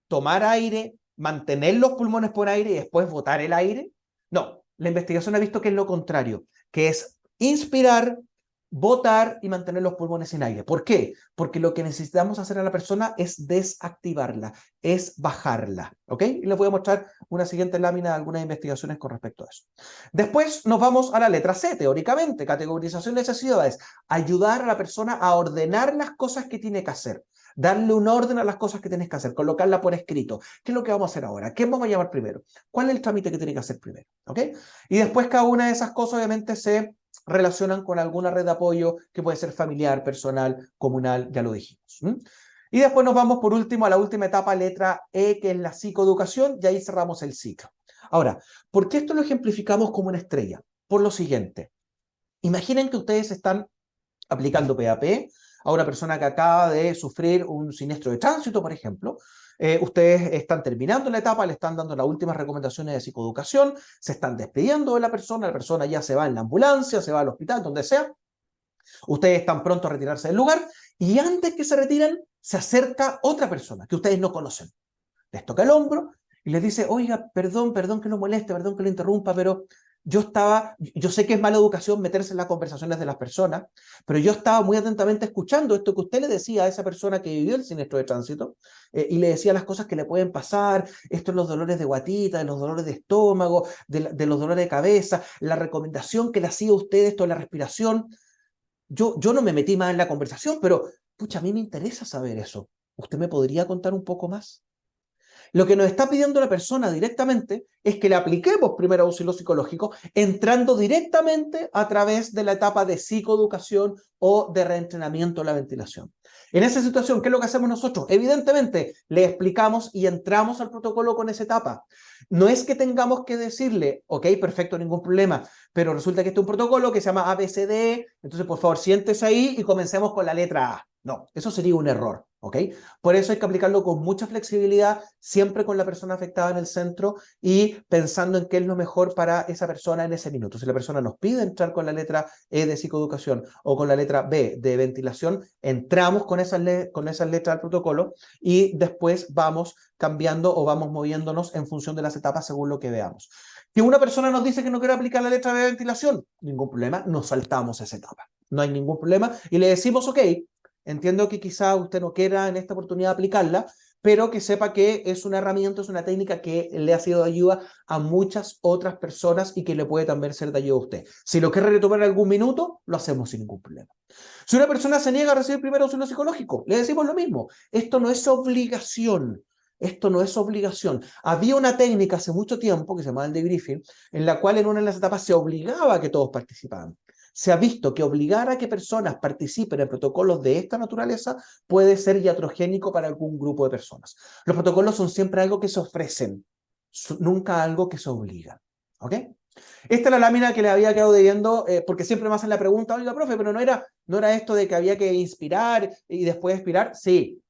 tomar aire, mantener los pulmones por aire y después botar el aire? No, la investigación ha visto que es lo contrario, que es inspirar, botar y mantener los pulmones sin aire. ¿Por qué? Porque lo que necesitamos hacer a la persona es desactivarla, es bajarla. ¿Ok? Y les voy a mostrar una siguiente lámina de algunas investigaciones con respecto a eso. Después nos vamos a la letra C, teóricamente, categorización de necesidades. Ayudar a la persona a ordenar las cosas que tiene que hacer. Darle un orden a las cosas que tienes que hacer, colocarla por escrito. ¿Qué es lo que vamos a hacer ahora? ¿Qué vamos a llamar primero? ¿Cuál es el trámite que tiene que hacer primero? ¿Ok? Y después cada una de esas cosas obviamente se relacionan con alguna red de apoyo que puede ser familiar, personal, comunal, ya lo dijimos. Y después nos vamos por último a la última etapa, letra E, que es la psicoeducación, y ahí cerramos el ciclo. Ahora, ¿por qué esto lo ejemplificamos como una estrella? Por lo siguiente. Imaginen que ustedes están aplicando PAP a una persona que acaba de sufrir un siniestro de tránsito, por ejemplo. Ustedes están terminando la etapa, le están dando las últimas recomendaciones de psicoeducación, se están despidiendo de la persona ya se va en la ambulancia, se va al hospital, donde sea. Ustedes están pronto a retirarse del lugar y antes que se retiren, se acerca otra persona que ustedes no conocen. Les toca el hombro y les dice, oiga, perdón que lo moleste, perdón que lo interrumpa, pero yo sé que es mala educación meterse en las conversaciones de las personas, pero yo estaba muy atentamente escuchando esto que usted le decía a esa persona que vivió el siniestro de tránsito y le decía las cosas que le pueden pasar, esto es los dolores de guatita, de los dolores de estómago, de los dolores de cabeza, la recomendación que le hacía a usted esto de la respiración. Yo no me metí más en la conversación, pero pucha, a mí me interesa saber eso. ¿Usted me podría contar un poco más? Lo que nos está pidiendo la persona directamente es que le apliquemos primer auxilio psicológico entrando directamente a través de la etapa de psicoeducación o de reentrenamiento a la ventilación. En esa situación, ¿qué es lo que hacemos nosotros? Evidentemente, le explicamos y entramos al protocolo con esa etapa. No es que tengamos que decirle, ok, perfecto, ningún problema, pero resulta que este es un protocolo que se llama ABCDE, entonces por favor siéntese ahí y comencemos con la letra A. No, eso sería un error, ¿ok? Por eso hay que aplicarlo con mucha flexibilidad, siempre con la persona afectada en el centro y pensando en qué es lo mejor para esa persona en ese minuto. Si la persona nos pide entrar con la letra E de psicoeducación o con la letra B de ventilación, entramos con esas letras al protocolo y después vamos cambiando o vamos moviéndonos en función de las etapas según lo que veamos. Que una persona nos dice que no quiere aplicar la letra B de ventilación, ningún problema, nos saltamos esa etapa. No hay ningún problema y le decimos, ok, entiendo que quizá usted no quiera en esta oportunidad aplicarla, pero que sepa que es una herramienta, es una técnica que le ha sido de ayuda a muchas otras personas y que le puede también ser de ayuda a usted. Si lo quiere retomar en algún minuto, lo hacemos sin ningún problema. Si una persona se niega a recibir primer auxilio psicológico, le decimos lo mismo. Esto no es obligación. Esto no es obligación. Había una técnica hace mucho tiempo, que se llamaba el debriefing, en la cual en una de las etapas se obligaba a que todos participaran. Se ha visto que obligar a que personas participen en protocolos de esta naturaleza puede ser iatrogénico para algún grupo de personas. Los protocolos son siempre algo que se ofrecen, nunca algo que se obliga. ¿Ok? Esta es la lámina que le había quedado debiendo, porque siempre me hacen la pregunta, oiga, profe, pero no era esto de que había que inspirar y después expirar. Sí,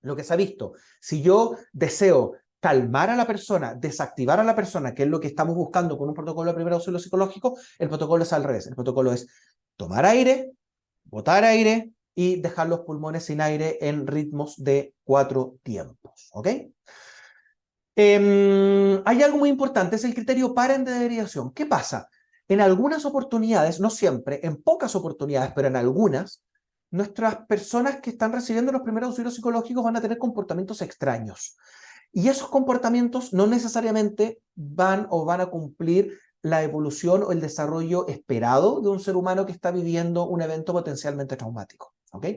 lo que se ha visto. Si yo deseo calmar a la persona, desactivar a la persona, que es lo que estamos buscando con un protocolo de primer auxilio psicológico, el protocolo es al revés. El protocolo es tomar aire, botar aire y dejar los pulmones sin aire en ritmos de 4 tiempos. ¿Ok? Hay algo muy importante, es el criterio PAREN de derivación. ¿Qué pasa? En algunas oportunidades, no siempre, en pocas oportunidades, pero en algunas, nuestras personas que están recibiendo los primeros auxilios psicológicos van a tener comportamientos extraños. Y esos comportamientos no necesariamente van a cumplir la evolución o el desarrollo esperado de un ser humano que está viviendo un evento potencialmente traumático. ¿Ok?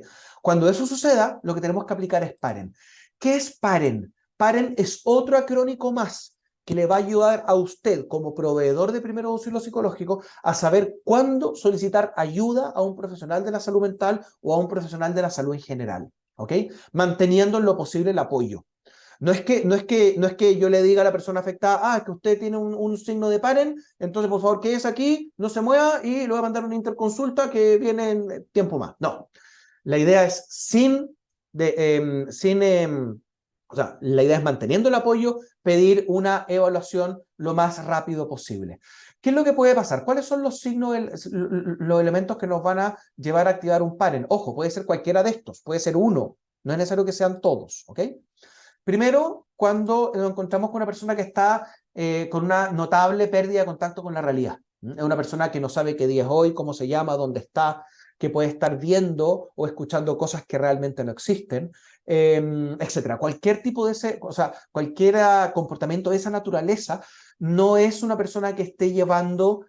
Cuando eso suceda, lo que tenemos que aplicar es PAREN. ¿Qué es PAREN? PAREN es otro acrónico más que le va a ayudar a usted como proveedor de primer auxilio psicológico a saber cuándo solicitar ayuda a un profesional de la salud mental o a un profesional de la salud en general, ¿ok? Manteniendo en lo posible el apoyo. No es que yo le diga a la persona afectada, es que usted tiene un signo de PAREN, entonces por favor quédese aquí, no se mueva y le voy a mandar una interconsulta que viene en tiempo más. No, la idea es sin O sea, la idea es, manteniendo el apoyo, pedir una evaluación lo más rápido posible. ¿Qué es lo que puede pasar? ¿Cuáles son los signos, los elementos que nos van a llevar a activar un parent? Ojo, puede ser cualquiera de estos, puede ser uno, no es necesario que sean todos, ¿ok? Primero, cuando nos encontramos con una persona que está con una notable pérdida de contacto con la realidad. Es una persona que no sabe qué día es hoy, cómo se llama, dónde está, que puede estar viendo o escuchando cosas que realmente no existen, etcétera. Cualquier tipo de o sea, cualquier comportamiento de esa naturaleza no es una persona que esté llevando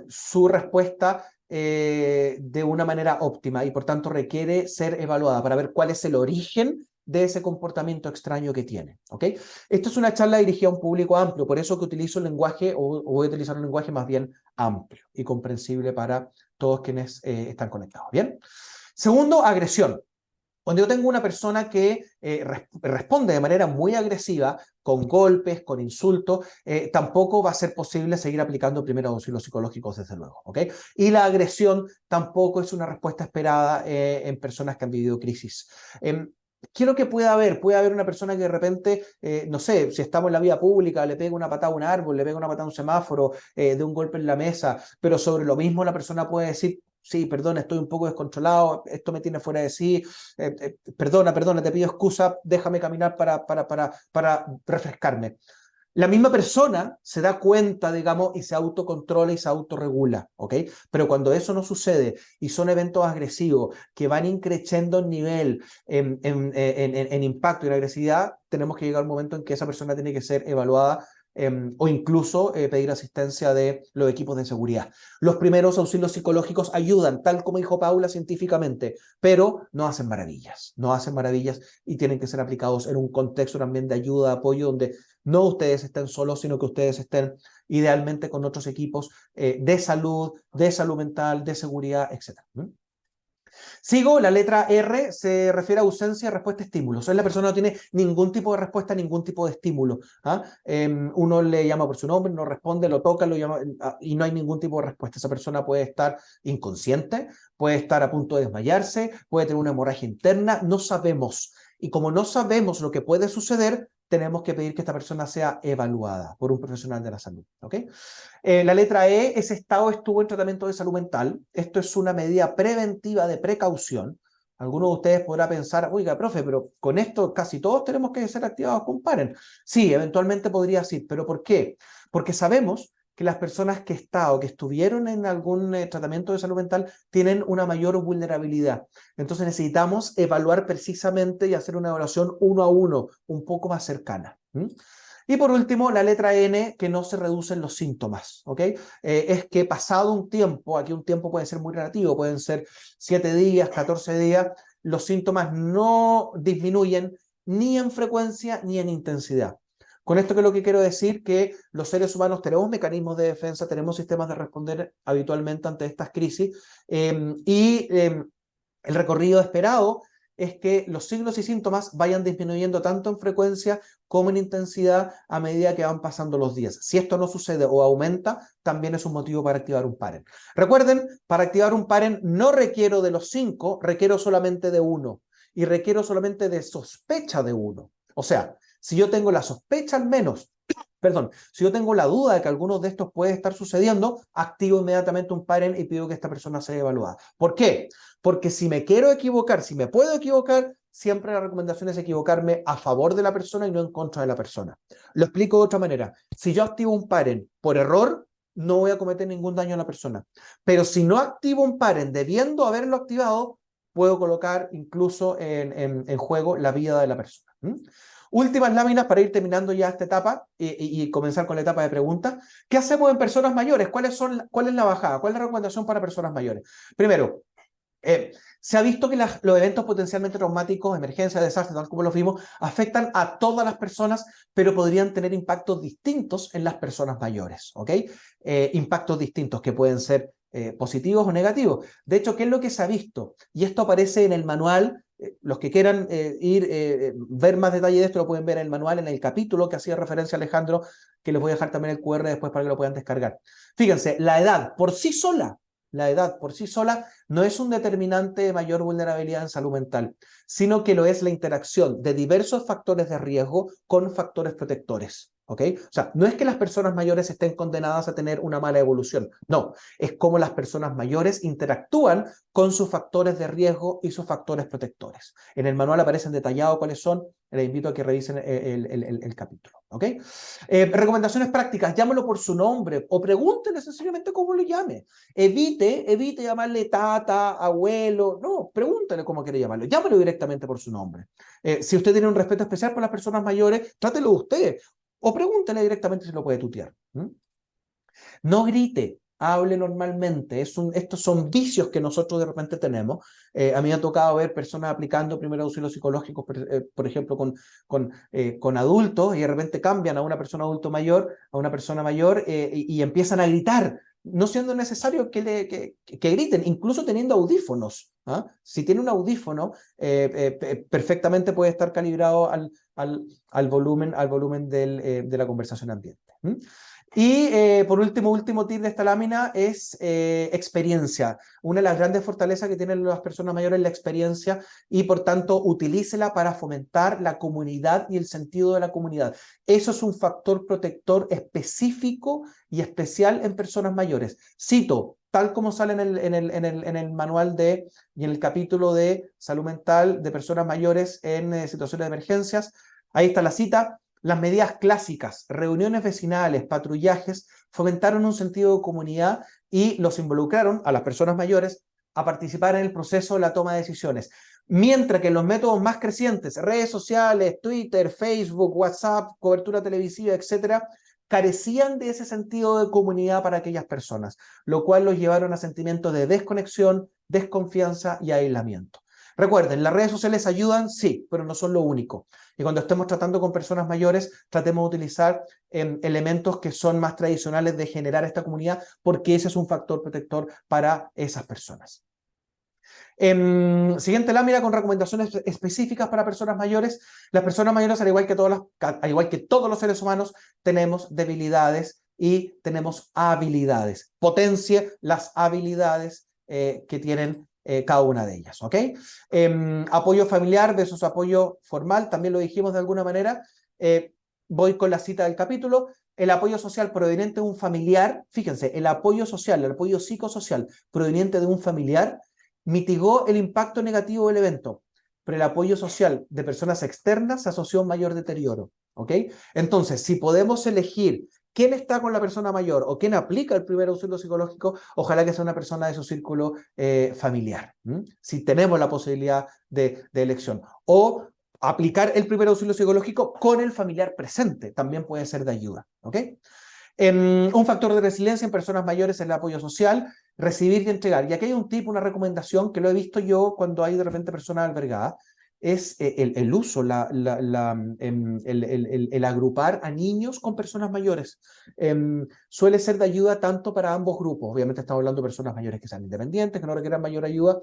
su respuesta de una manera óptima y por tanto requiere ser evaluada para ver cuál es el origen de ese comportamiento extraño que tiene, ¿ok? Esto es una charla dirigida a un público amplio, por eso que utilizo el lenguaje, o voy a utilizar un lenguaje más bien amplio y comprensible para todos quienes están conectados, ¿bien? Segundo, agresión. Cuando yo tengo una persona que responde de manera muy agresiva, con golpes, con insultos, tampoco va a ser posible seguir aplicando primeros auxilios psicológicos, desde luego, ¿ok? Y la agresión tampoco es una respuesta esperada en personas que han vivido crisis. ¿Qué es lo que puede haber? Puede haber una persona que de repente, no sé, si estamos en la vía pública, le pega una patada a un árbol, le pega una patada a un semáforo, de un golpe en la mesa, pero sobre lo mismo la persona puede decir: sí, perdón, estoy un poco descontrolado, esto me tiene fuera de sí, perdona, te pido excusa, déjame caminar para refrescarme. La misma persona se da cuenta, digamos, y se autocontrola y se autorregula, ¿ok? Pero cuando eso no sucede y son eventos agresivos que van increciendo en nivel, en impacto y en agresividad, tenemos que llegar a un momento en que esa persona tiene que ser evaluada o incluso pedir asistencia de los equipos de seguridad. Los primeros auxilios psicológicos ayudan, tal como dijo Paula, científicamente, pero no hacen maravillas y tienen que ser aplicados en un contexto también de ayuda, de apoyo, donde no ustedes estén solos, sino que ustedes estén idealmente con otros equipos de salud mental, de seguridad, etc. Sigo, la letra R se refiere a ausencia de respuesta a estímulos. O sea, la persona no tiene ningún tipo de respuesta a ningún tipo de estímulo. ¿Ah? Uno le llama por su nombre, no responde, lo toca, lo llama, y no hay ningún tipo de respuesta. Esa persona puede estar inconsciente, puede estar a punto de desmayarse, puede tener una hemorragia interna, no sabemos. Y como no sabemos lo que puede suceder, tenemos que pedir que esta persona sea evaluada por un profesional de la salud. ¿Ok? La letra E, ese estado estuvo en tratamiento de salud mental. Esto es una medida preventiva de precaución. Algunos de ustedes podrán pensar: oiga, profe, pero con esto casi todos tenemos que ser activados con PAREN. Sí, eventualmente podría ser, pero ¿por qué? Porque sabemos que las personas que que estuvieron en algún tratamiento de salud mental tienen una mayor vulnerabilidad. Entonces necesitamos evaluar precisamente y hacer una evaluación uno a uno, un poco más cercana. Y por último, la letra N, que no se reducen los síntomas, ¿ok? Es que pasado un tiempo, aquí un tiempo puede ser muy relativo, pueden ser 7 días, 14 días, los síntomas no disminuyen ni en frecuencia ni en intensidad. Con esto, ¿qué es lo que quiero decir? Que los seres humanos tenemos mecanismos de defensa, tenemos sistemas de responder habitualmente ante estas crisis, el recorrido esperado es que los signos y síntomas vayan disminuyendo tanto en frecuencia como en intensidad a medida que van pasando los días. Si esto no sucede o aumenta, también es un motivo para activar un PAREN. Recuerden, para activar un PAREN no requiero de los 5, requiero solamente de 1. Y requiero solamente de sospecha de 1. O sea, si yo tengo la sospecha al menos, si yo tengo la duda de que alguno de estos puede estar sucediendo, activo inmediatamente un PAREN y pido que esta persona sea evaluada. ¿Por qué? Porque si me quiero equivocar, si me puedo equivocar, siempre la recomendación es equivocarme a favor de la persona y no en contra de la persona. Lo explico de otra manera. Si yo activo un PAREN por error, no voy a cometer ningún daño a la persona. Pero si no activo un PAREN debiendo haberlo activado, puedo colocar incluso en juego la vida de la persona. Últimas láminas para ir terminando ya esta etapa y comenzar con la etapa de preguntas. ¿Qué hacemos en personas mayores? ¿Cuál es la bajada? ¿Cuál es la recomendación para personas mayores? Primero, se ha visto que los eventos potencialmente traumáticos, emergencias, desastres, tal como los vimos, afectan a todas las personas, pero podrían tener impactos distintos en las personas mayores, ¿ok? Impactos distintos que pueden ser positivos o negativos. De hecho, ¿qué es lo que se ha visto? Y esto aparece en el manual. Los que quieran ver más detalle de esto lo pueden ver en el manual, en el capítulo que hacía referencia a Alejandro, que les voy a dejar también el QR después para que lo puedan descargar. Fíjense, la edad por sí sola La edad por sí sola no es un determinante de mayor vulnerabilidad en salud mental, sino que lo es la interacción de diversos factores de riesgo con factores protectores. ¿Ok? O sea, no es que las personas mayores estén condenadas a tener una mala evolución, no, es cómo las personas mayores interactúan con sus factores de riesgo y sus factores protectores. En el manual aparecen detallados cuáles son, les invito a que revisen el capítulo. ¿Ok? Recomendaciones prácticas, llámelo por su nombre o pregúntele sencillamente cómo lo llame. Evite llamarle tata, abuelo, no, pregúntele cómo quiere llamarlo, llámelo directamente por su nombre. Si usted tiene un respeto especial por las personas mayores, trátelo usted. O pregúntele directamente si lo puede tutear. No grite, hable normalmente. Estos son vicios que nosotros de repente tenemos. A mí me ha tocado ver personas aplicando primeros auxilios psicológicos, por ejemplo, con adultos, y de repente cambian a una persona adulto mayor, a una persona mayor, y empiezan a gritar, no siendo necesario que griten, incluso teniendo audífonos. ¿Ah? Si tiene un audífono, perfectamente puede estar calibrado al volumen de la conversación ambiente. Y por último tip de esta lámina es experiencia. Una de las grandes fortalezas que tienen las personas mayores es la experiencia y por tanto utilícela para fomentar la comunidad y el sentido de la comunidad. Eso es un factor protector específico y especial en personas mayores. Cito, tal como sale en el manual y en el capítulo de salud mental de personas mayores en situaciones de emergencias. Ahí está la cita. Las medidas clásicas, reuniones vecinales, patrullajes, fomentaron un sentido de comunidad y los involucraron a las personas mayores a participar en el proceso de la toma de decisiones. Mientras que los métodos más crecientes, redes sociales, Twitter, Facebook, WhatsApp, cobertura televisiva, etcétera, carecían de ese sentido de comunidad para aquellas personas, lo cual los llevaron a sentimientos de desconexión, desconfianza y aislamiento. Recuerden, las redes sociales ayudan, sí, pero no son lo único. Y cuando estemos tratando con personas mayores, tratemos de utilizar elementos que son más tradicionales de generar esta comunidad, porque ese es un factor protector para esas personas. Siguiente lámina con recomendaciones específicas para personas mayores. Las personas mayores, al igual que todos los seres humanos, tenemos debilidades y tenemos habilidades. Potencie las habilidades que tienen cada una de ellas, ¿ok? Apoyo familiar versus apoyo formal, también lo dijimos de alguna manera. Voy con la cita del capítulo. El apoyo social proveniente de un familiar, fíjense, el apoyo social, el apoyo psicosocial proveniente de un familiar mitigó el impacto negativo del evento, pero el apoyo social de personas externas se asoció a un mayor deterioro, ¿ok? Entonces, si podemos elegir quién está con la persona mayor o quién aplica el primer auxilio psicológico, ojalá que sea una persona de su círculo familiar, si tenemos la posibilidad de elección. O aplicar el primer auxilio psicológico con el familiar presente, también puede ser de ayuda, ¿ok? Un factor de resiliencia en personas mayores es el apoyo social, recibir y entregar. Y aquí hay un tip, una recomendación que lo he visto yo cuando hay de repente personas albergadas, es el uso, el agrupar a niños con personas mayores. Suele ser de ayuda tanto para ambos grupos. Obviamente estamos hablando de personas mayores que sean independientes, que no requieran mayor ayuda.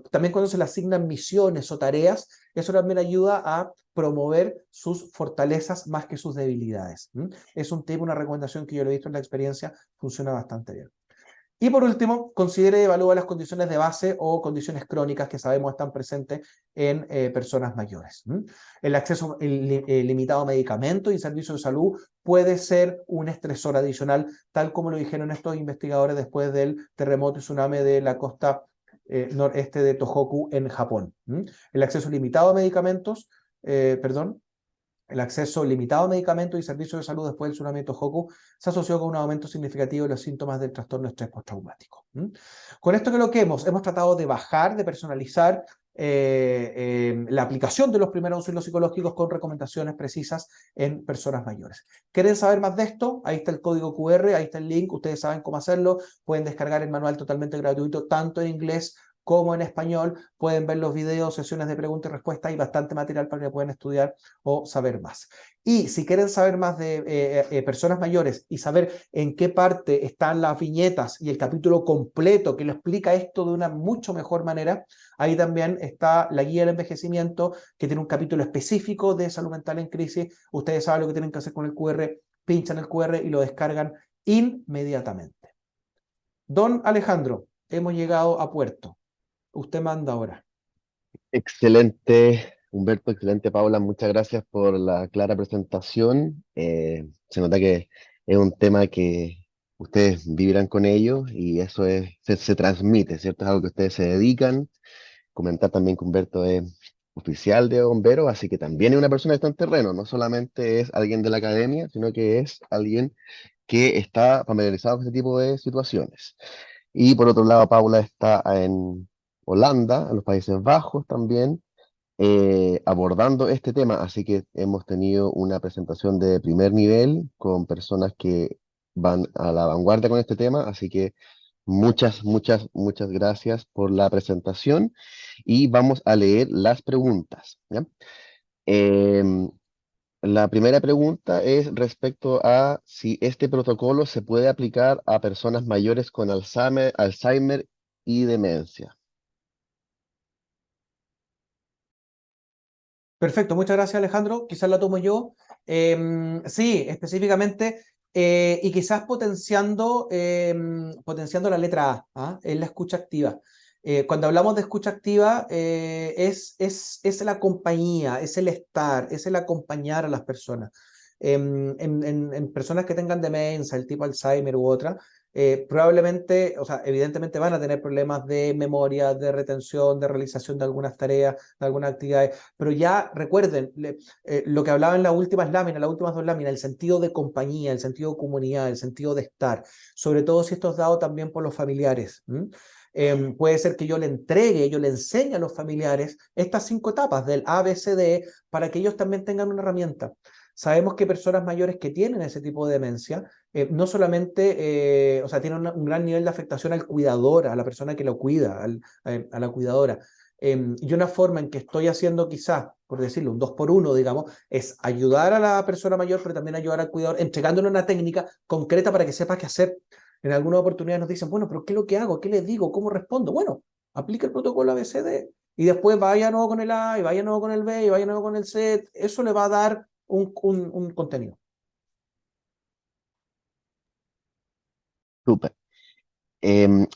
También cuando se le asignan misiones o tareas, eso también ayuda a promover sus fortalezas más que sus debilidades. Es un tip, una recomendación que yo lo he visto en la experiencia, funciona bastante bien. Y por último, considere y evalúa las condiciones de base o condiciones crónicas que sabemos están presentes en personas mayores. El acceso limitado a medicamentos y servicios de salud puede ser un estresor adicional, tal como lo dijeron estos investigadores después del terremoto y tsunami de la costa noreste de Tohoku en Japón. El acceso limitado a medicamentos, el acceso limitado a medicamentos y servicios de salud después del tsunami de Tohoku se asoció con un aumento significativo de los síntomas del trastorno de estrés postraumático. Con esto que lo que hemos tratado de bajar, de personalizar la aplicación de los primeros auxilios psicológicos con recomendaciones precisas en personas mayores. ¿Quieren saber más de esto? Ahí está el código QR, ahí está el link, ustedes saben cómo hacerlo, pueden descargar el manual totalmente gratuito, tanto en inglés como en español, pueden ver los videos, sesiones de preguntas y respuestas, hay bastante material para que puedan estudiar o saber más. Y si quieren saber más de personas mayores y saber en qué parte están las viñetas y el capítulo completo que lo explica esto de una mucho mejor manera, ahí también está la guía del envejecimiento, que tiene un capítulo específico de salud mental en crisis. Ustedes saben lo que tienen que hacer con el QR, pinchan el QR y lo descargan inmediatamente. Don Alejandro, hemos llegado a puerto. Usted manda ahora. Excelente, Humberto, excelente, Paula. Muchas gracias por la clara presentación. Se nota que es un tema que ustedes vivirán con ellos y eso se transmite, ¿cierto? Es algo que ustedes se dedican. Comentar también que Humberto es oficial de bomberos, así que también es una persona que está en terreno, no solamente es alguien de la academia, sino que es alguien que está familiarizado con este tipo de situaciones. Y por otro lado, Paula está en Holanda, en los Países Bajos también, abordando este tema, así que hemos tenido una presentación de primer nivel con personas que van a la vanguardia con este tema, así que muchas gracias por la presentación y vamos a leer las preguntas, ¿ya? Em, la primera pregunta es respecto a si este protocolo se puede aplicar a personas mayores con Alzheimer y demencia. Perfecto, muchas gracias Alejandro. Quizás la tomo yo. Sí, específicamente, y quizás potenciando la letra A, ¿ah? Es la escucha activa. Cuando hablamos de escucha activa, es la compañía, es el estar, es el acompañar a las personas. En personas que tengan demencia, el tipo Alzheimer u otra, probablemente, o sea, evidentemente van a tener problemas de memoria, de retención, de realización de algunas tareas, de algunas actividades, pero ya recuerden lo que hablaba en las últimas láminas, las últimas dos láminas, el sentido de compañía, el sentido de comunidad, el sentido de estar, sobre todo si esto es dado también por los familiares. Puede ser que yo le entregue, yo le enseñe a los familiares estas 5 etapas del A, B, C, D, para que ellos también tengan una herramienta. Sabemos que personas mayores que tienen ese tipo de demencia, no solamente, o sea, tienen un gran nivel de afectación al cuidador, a la persona que lo cuida, a la cuidadora. Y una forma en que estoy haciendo quizás, por decirlo, un 2 por 1, digamos, es ayudar a la persona mayor, pero también ayudar al cuidador, entregándole una técnica concreta para que sepa qué hacer. En algunas oportunidades nos dicen, bueno, pero ¿qué es lo que hago? ¿Qué les digo? ¿Cómo respondo? Bueno, aplica el protocolo ABCD y después vaya nuevo con el A, y vaya nuevo con el B, y vaya nuevo con el C. Eso le va a dar un contenido. Súper.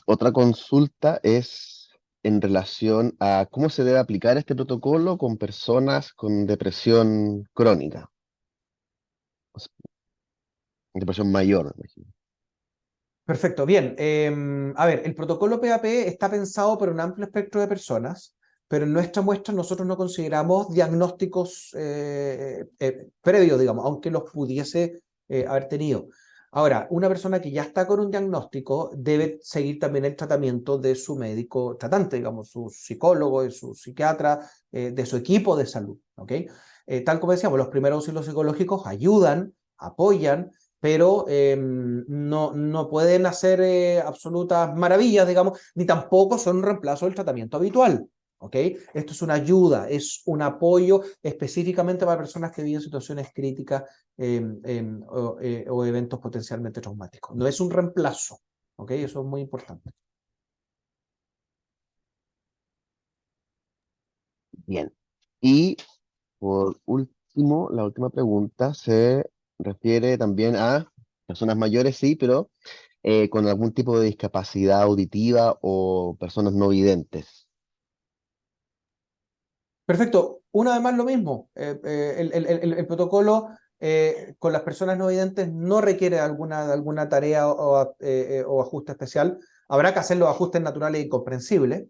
Otra consulta es en relación a cómo se debe aplicar este protocolo con personas con depresión crónica, o sea, depresión mayor, me imagino. Perfecto, bien. A ver, el protocolo PAP está pensado para un amplio espectro de personas, pero en nuestra muestra nosotros no consideramos diagnósticos previos, digamos, aunque los pudiese haber tenido. Ahora, una persona que ya está con un diagnóstico debe seguir también el tratamiento de su médico tratante, digamos, su psicólogo, de su psiquiatra, de su equipo de salud, ¿ok? Tal como decíamos, los primeros auxilios psicológicos ayudan, apoyan, pero no pueden hacer absolutas maravillas, digamos, ni tampoco son un reemplazo del tratamiento habitual. ¿Ok? Esto es una ayuda, es un apoyo específicamente para personas que viven situaciones críticas o eventos potencialmente traumáticos. No es un reemplazo. ¿Ok? Eso es muy importante. Bien. Y por último, la última pregunta se refiere también a personas mayores, sí, pero con algún tipo de discapacidad auditiva o personas no videntes. Perfecto. Una vez más lo mismo. El protocolo con las personas no videntes no requiere alguna tarea o ajuste especial. Habrá que hacer los ajustes naturales y comprensibles.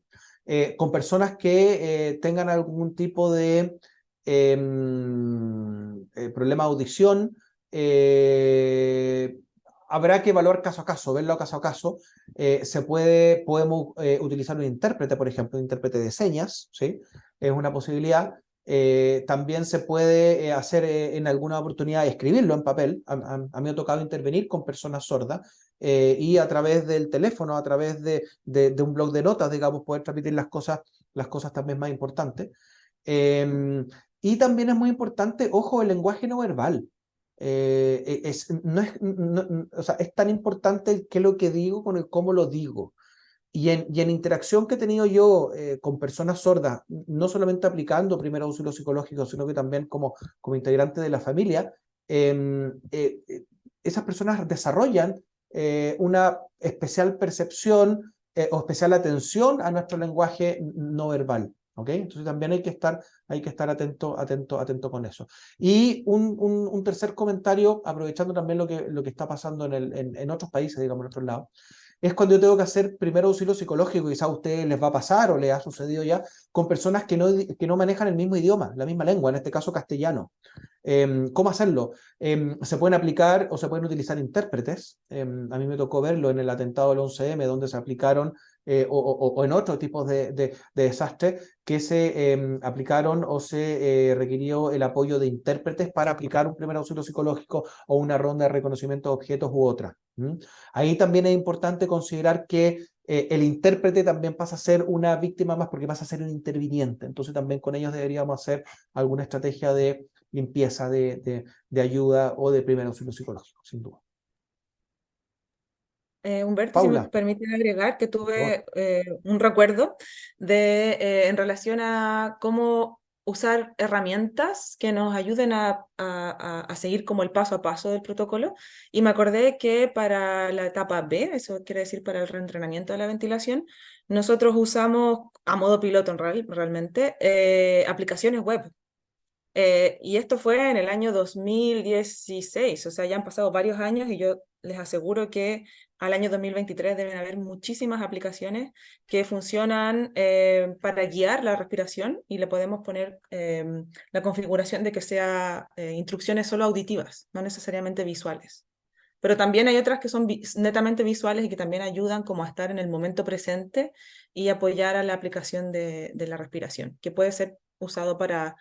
Con personas que tengan algún tipo de problema de audición, habrá que evaluar caso a caso, verlo caso a caso. Podemos utilizar un intérprete, por ejemplo, un intérprete de señas, ¿sí? Es una posibilidad. También se puede hacer en alguna oportunidad escribirlo en papel. A mí me ha tocado intervenir con personas sordas y a través del teléfono, a través de un blog de notas, digamos, poder transmitir las cosas también más importantes. Y también es muy importante, ojo, el lenguaje no verbal. O sea, es tan importante el qué es lo que digo con el cómo lo digo. Y en interacción que he tenido yo con personas sordas, no solamente aplicando primer auxilio psicológico, sino que también como integrante de la familia, esas personas desarrollan una especial percepción o especial atención a nuestro lenguaje no verbal. ¿Ok? Entonces también hay que estar atento con eso. Y un tercer comentario, aprovechando también lo que está pasando en otros países, digamos, en otros lados, es cuando yo tengo que hacer primer auxilio psicológico, quizás a ustedes les va a pasar o les ha sucedido ya, con personas que no manejan el mismo idioma, la misma lengua, en este caso castellano. ¿Cómo hacerlo? Se pueden aplicar o se pueden utilizar intérpretes. A mí me tocó verlo en el atentado del 11M, donde se aplicaron, o en otros tipos de desastres, que se aplicaron o se requirió el apoyo de intérpretes para aplicar un primer auxilio psicológico o una ronda de reconocimiento de objetos u otra. Ahí también es importante considerar que el intérprete también pasa a ser una víctima más porque pasa a ser un interviniente. Entonces también con ellos deberíamos hacer alguna estrategia de limpieza, de ayuda o de primer auxilio psicológico, sin duda. Humberto, si me Paula, permite agregar que por favor. tuve un recuerdo en relación a cómo usar herramientas que nos ayuden a seguir como el paso a paso del protocolo. Y me acordé que para la etapa B, eso quiere decir para el reentrenamiento de la ventilación, nosotros usamos a modo piloto realmente aplicaciones web. Y esto fue en el año 2016, o sea, ya han pasado varios años y yo les aseguro que al año 2023 deben haber muchísimas aplicaciones que funcionan para guiar la respiración y le podemos poner la configuración de que sea instrucciones solo auditivas, no necesariamente visuales. Pero también hay otras que son netamente visuales y que también ayudan como a estar en el momento presente y apoyar a la aplicación de la respiración, que puede ser usado para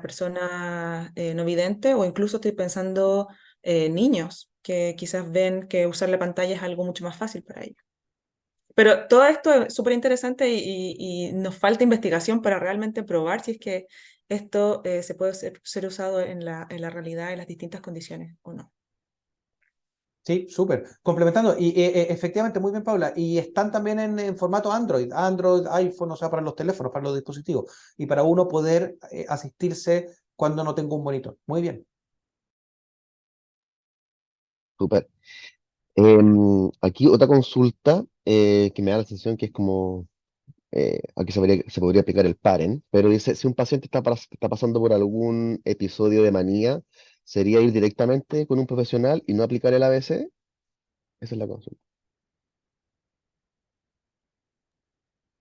personas no videntes o incluso estoy pensando niños que quizás ven que usar la pantalla es algo mucho más fácil para ellos. Pero todo esto es súper interesante y nos falta investigación para realmente probar si es que esto se puede ser usado en la realidad, en las distintas condiciones o no. Sí, súper. Complementando, y efectivamente, muy bien, Paula. Y están también en formato Android, iPhone, o sea, para los teléfonos, para los dispositivos, y para uno poder asistirse cuando no tengo un monitor. Muy bien. Súper. Aquí otra consulta que me da la sensación que es como, aquí se podría aplicar el paren, pero dice, si un paciente está pasando por algún episodio de manía, ¿sería ir directamente con un profesional y no aplicar el ABC? Esa es la consulta.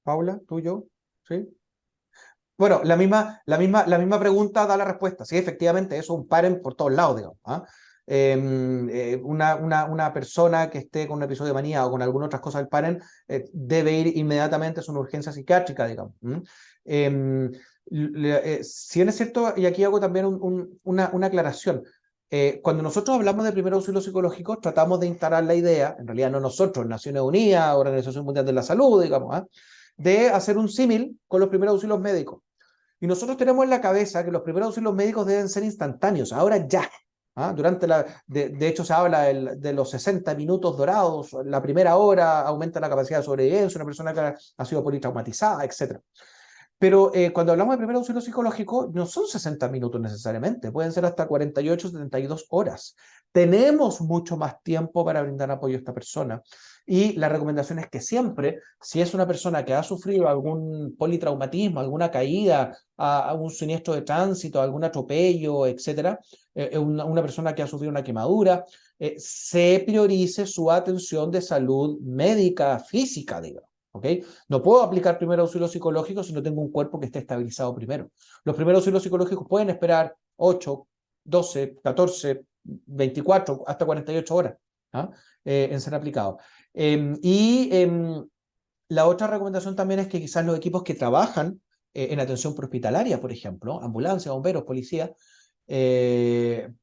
Paula, tú, yo, ¿sí? Bueno, la misma pregunta da la respuesta. Sí, efectivamente, eso es un paren por todos lados, digamos. ¿Ah? Una persona que esté con un episodio de manía o con alguna otra cosa del paren debe ir inmediatamente a una urgencia psiquiátrica, digamos. Si bien es cierto, y aquí hago también una aclaración. Cuando nosotros hablamos de primer auxilio psicológico, tratamos de instalar la idea, en realidad no nosotros, Naciones Unidas, Organización Mundial de la Salud, digamos, ¿ah? De hacer un símil con los primeros auxilios médicos. Y nosotros tenemos en la cabeza que los primeros auxilios médicos deben ser instantáneos, ahora ya. ¿Ah? De hecho, se habla de los 60 minutos dorados, la primera hora aumenta la capacidad de sobrevivencia, una persona que ha sido politraumatizada, etc. Pero cuando hablamos de primer auxilio psicológico, no son 60 minutos necesariamente, pueden ser hasta 48, 72 horas. Tenemos mucho más tiempo para brindar apoyo a esta persona. Y la recomendación es que siempre, si es una persona que ha sufrido algún politraumatismo, alguna caída, algún siniestro de tránsito, algún atropello, etcétera, una persona que ha sufrido una quemadura, se priorice su atención de salud médica, física, digamos. ¿Okay? No puedo aplicar primer auxilio psicológico si no tengo un cuerpo que esté estabilizado primero. Los primeros auxilios psicológicos pueden esperar 8, 12, 14, 24, hasta 48 horas, ¿ah? En ser aplicados. La otra recomendación también es que quizás los equipos que trabajan en atención prehospitalaria, por ejemplo, ambulancia, bomberos, policía,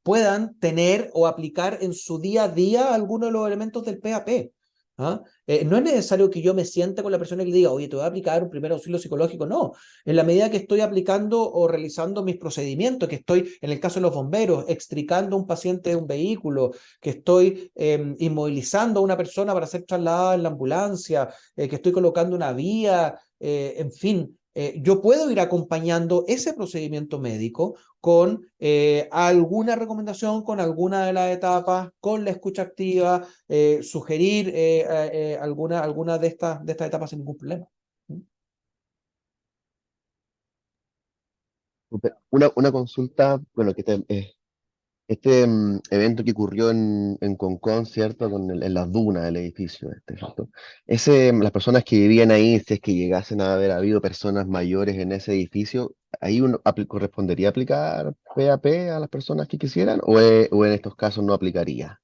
puedan tener o aplicar en su día a día algunos de los elementos del PAP. ¿Ah? No es necesario que yo me siente con la persona y le diga, oye, te voy a aplicar un primer auxilio psicológico. No, en la medida que estoy aplicando o realizando mis procedimientos, que estoy, en el caso de los bomberos, extricando a un paciente de un vehículo, que estoy inmovilizando a una persona para ser trasladada en la ambulancia, que estoy colocando una vía, en fin, yo puedo ir acompañando ese procedimiento médico con alguna recomendación, con alguna de las etapas, con la escucha activa, sugerir alguna de estas etapas sin ningún problema. Una consulta, bueno, evento que ocurrió en Concón, ¿cierto? En las dunas del edificio este, ¿cierto? Las personas que vivían ahí, si es que llegasen a haber habido personas mayores en ese edificio, ¿ahí correspondería aplicar PAP a las personas que quisieran o en estos casos no aplicaría?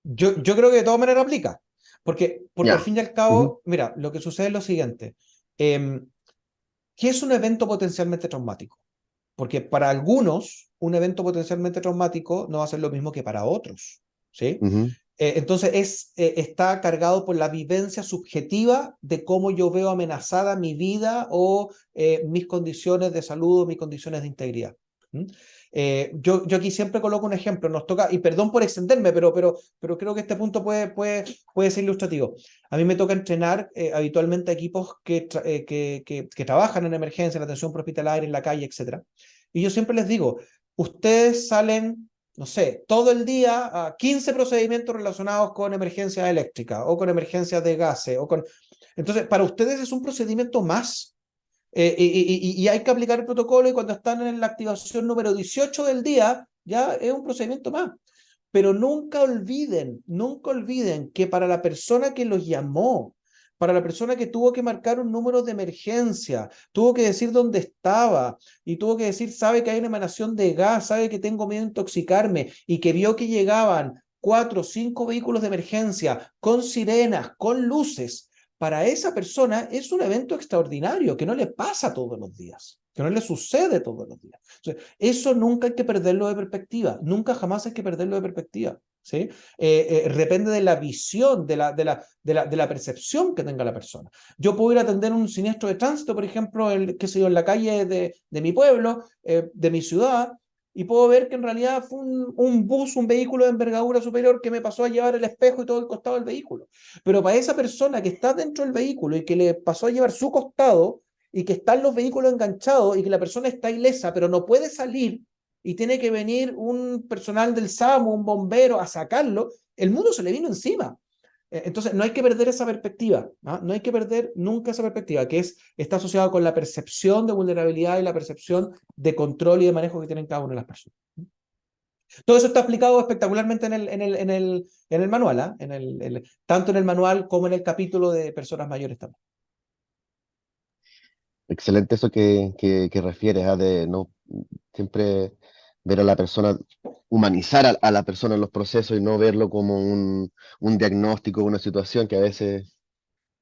Yo creo que de todas maneras aplica, porque al Ya. fin y al Ujú, cabo, mira, lo que sucede es lo siguiente. em, ¿Qué es un evento potencialmente traumático? Porque para algunos, un evento potencialmente traumático no va a ser lo mismo que para otros, ¿sí? ujú. Entonces está cargado por la vivencia subjetiva de cómo yo veo amenazada mi vida o mis condiciones de salud o mis condiciones de integridad. ¿Mm? Yo aquí siempre coloco un ejemplo, nos toca, y perdón por extenderme, pero creo que este punto puede ser ilustrativo. A mí me toca entrenar habitualmente a equipos que trabajan en emergencia, en atención prehospitalaria, en la calle, etc. Y yo siempre les digo, ustedes salen, no sé, todo el día a 15 procedimientos relacionados con emergencias eléctricas o con emergencias de gases. Entonces, para ustedes es un procedimiento más. Y hay que aplicar el protocolo y cuando están en la activación número 18 del día, ya es un procedimiento más. Pero nunca olviden que para la persona que los llamó, para la persona que tuvo que marcar un número de emergencia, tuvo que decir dónde estaba y tuvo que decir, sabe que hay una emanación de gas, sabe que tengo miedo a intoxicarme y que vio que llegaban 4 o 5 vehículos de emergencia con sirenas, con luces, para esa persona es un evento extraordinario que no le pasa todos los días, que no le sucede todos los días. Entonces, eso nunca hay que perderlo de perspectiva, nunca jamás hay que perderlo de perspectiva. ¿Sí? Depende de la visión, de la percepción que tenga la persona. Yo puedo ir a atender un siniestro de tránsito, por ejemplo, qué sé yo, en la calle de mi pueblo, de mi ciudad, y puedo ver que en realidad fue un bus, un vehículo de envergadura superior que me pasó a llevar el espejo y todo el costado del vehículo. Pero para esa persona que está dentro del vehículo y que le pasó a llevar su costado y que están los vehículos enganchados y que la persona está ilesa pero no puede salir y tiene que venir un personal del SAMU, un bombero a sacarlo, el mundo se le vino encima. Entonces, no hay que perder esa perspectiva, ¿no? No hay que perder nunca esa perspectiva, que está asociada con la percepción de vulnerabilidad y la percepción de control y de manejo que tienen cada una de las personas. Todo eso está explicado espectacularmente en el manual, ¿ah? Tanto en el manual como en el capítulo de personas mayores también. Excelente eso que refieres, de no siempre ver a la persona, humanizar a la persona en los procesos y no verlo como un diagnóstico, una situación que a veces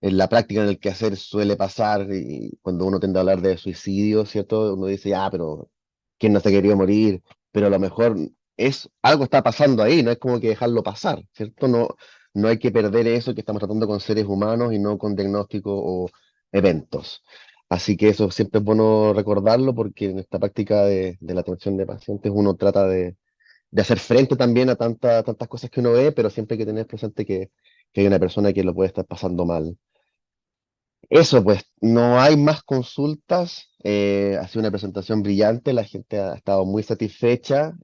en la práctica, en el quehacer suele pasar, y cuando uno tiende a hablar de suicidio, ¿cierto? Uno dice, ah, pero ¿quién no se ha querido morir? Pero a lo mejor algo está pasando ahí, no es como que dejarlo pasar, ¿cierto? No hay que perder eso que estamos tratando con seres humanos y no con diagnósticos o eventos. Así que eso siempre es bueno recordarlo porque en esta práctica de la atención de pacientes uno trata de hacer frente también a tantas cosas que uno ve, pero siempre hay que tener presente que hay una persona que lo puede estar pasando mal. Eso, pues, no hay más consultas. Ha sido una presentación brillante, la gente ha estado muy satisfecha.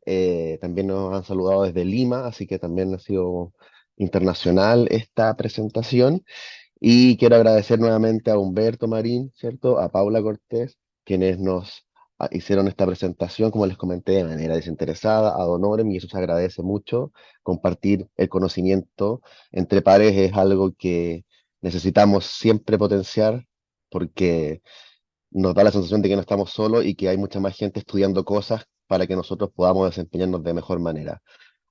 También nos han saludado desde Lima, así que también ha sido internacional esta presentación. Y quiero agradecer nuevamente a Humberto Marín, ¿cierto? A Paula Cortés, quienes nos hicieron esta presentación, como les comenté, de manera desinteresada, ad honorem, y eso se agradece mucho. Compartir el conocimiento entre pares es algo que necesitamos siempre potenciar, porque nos da la sensación de que no estamos solos y que hay mucha más gente estudiando cosas para que nosotros podamos desempeñarnos de mejor manera.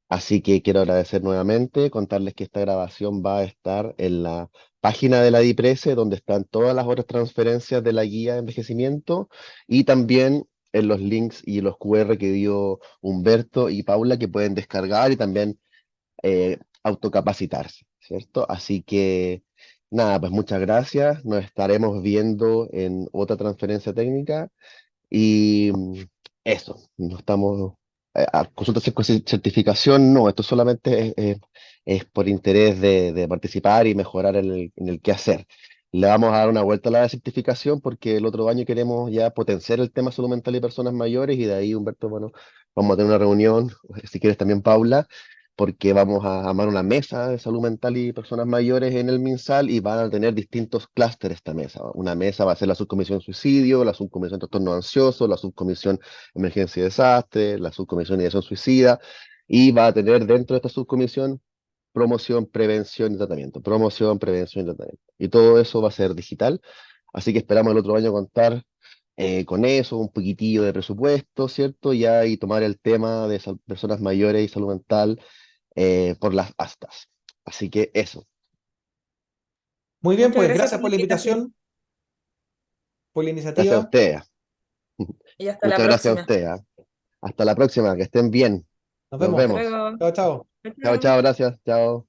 Así que quiero agradecer nuevamente, contarles que esta grabación va a estar en la página de la DIPRESE, donde están todas las otras transferencias de la guía de envejecimiento y también en los links y los QR que dio Humberto y Paula, que pueden descargar y también autocapacitarse, ¿cierto? Así que nada, pues muchas gracias, nos estaremos viendo en otra transferencia técnica y eso, nos estamos a consultas sin certificación, no, esto solamente es por interés de participar y mejorar en el qué hacer. Le vamos a dar una vuelta a la certificación porque el otro año queremos ya potenciar el tema salud mental y personas mayores y de ahí, Humberto, bueno, vamos a tener una reunión, si quieres también, Paula, porque vamos a armar una mesa de salud mental y personas mayores en el MinSal y van a tener distintos clústeres esta mesa. Una mesa va a ser la subcomisión suicidio, la subcomisión trastorno ansioso, la subcomisión emergencia y desastre, la subcomisión ideación suicida, y va a tener dentro de esta subcomisión promoción, prevención y tratamiento. Promoción, prevención y tratamiento. Y todo eso va a ser digital, así que esperamos el otro año contar con eso, un poquitillo de presupuesto, ¿cierto? Ya y tomar el tema de personas mayores y salud mental por las astas. Así que eso. Muy bien, Muchas pues gracias gracias por la por la invitación invitación, por la Gracias a iniciativa. ustedes. y hasta la Muchas gracias a próxima. ustedes. Hasta la próxima, que estén bien. Nos Nos vemos. Hasta vemos. luego. Chao, chao. Chao, Chao, chao. chao, gracias. Chao.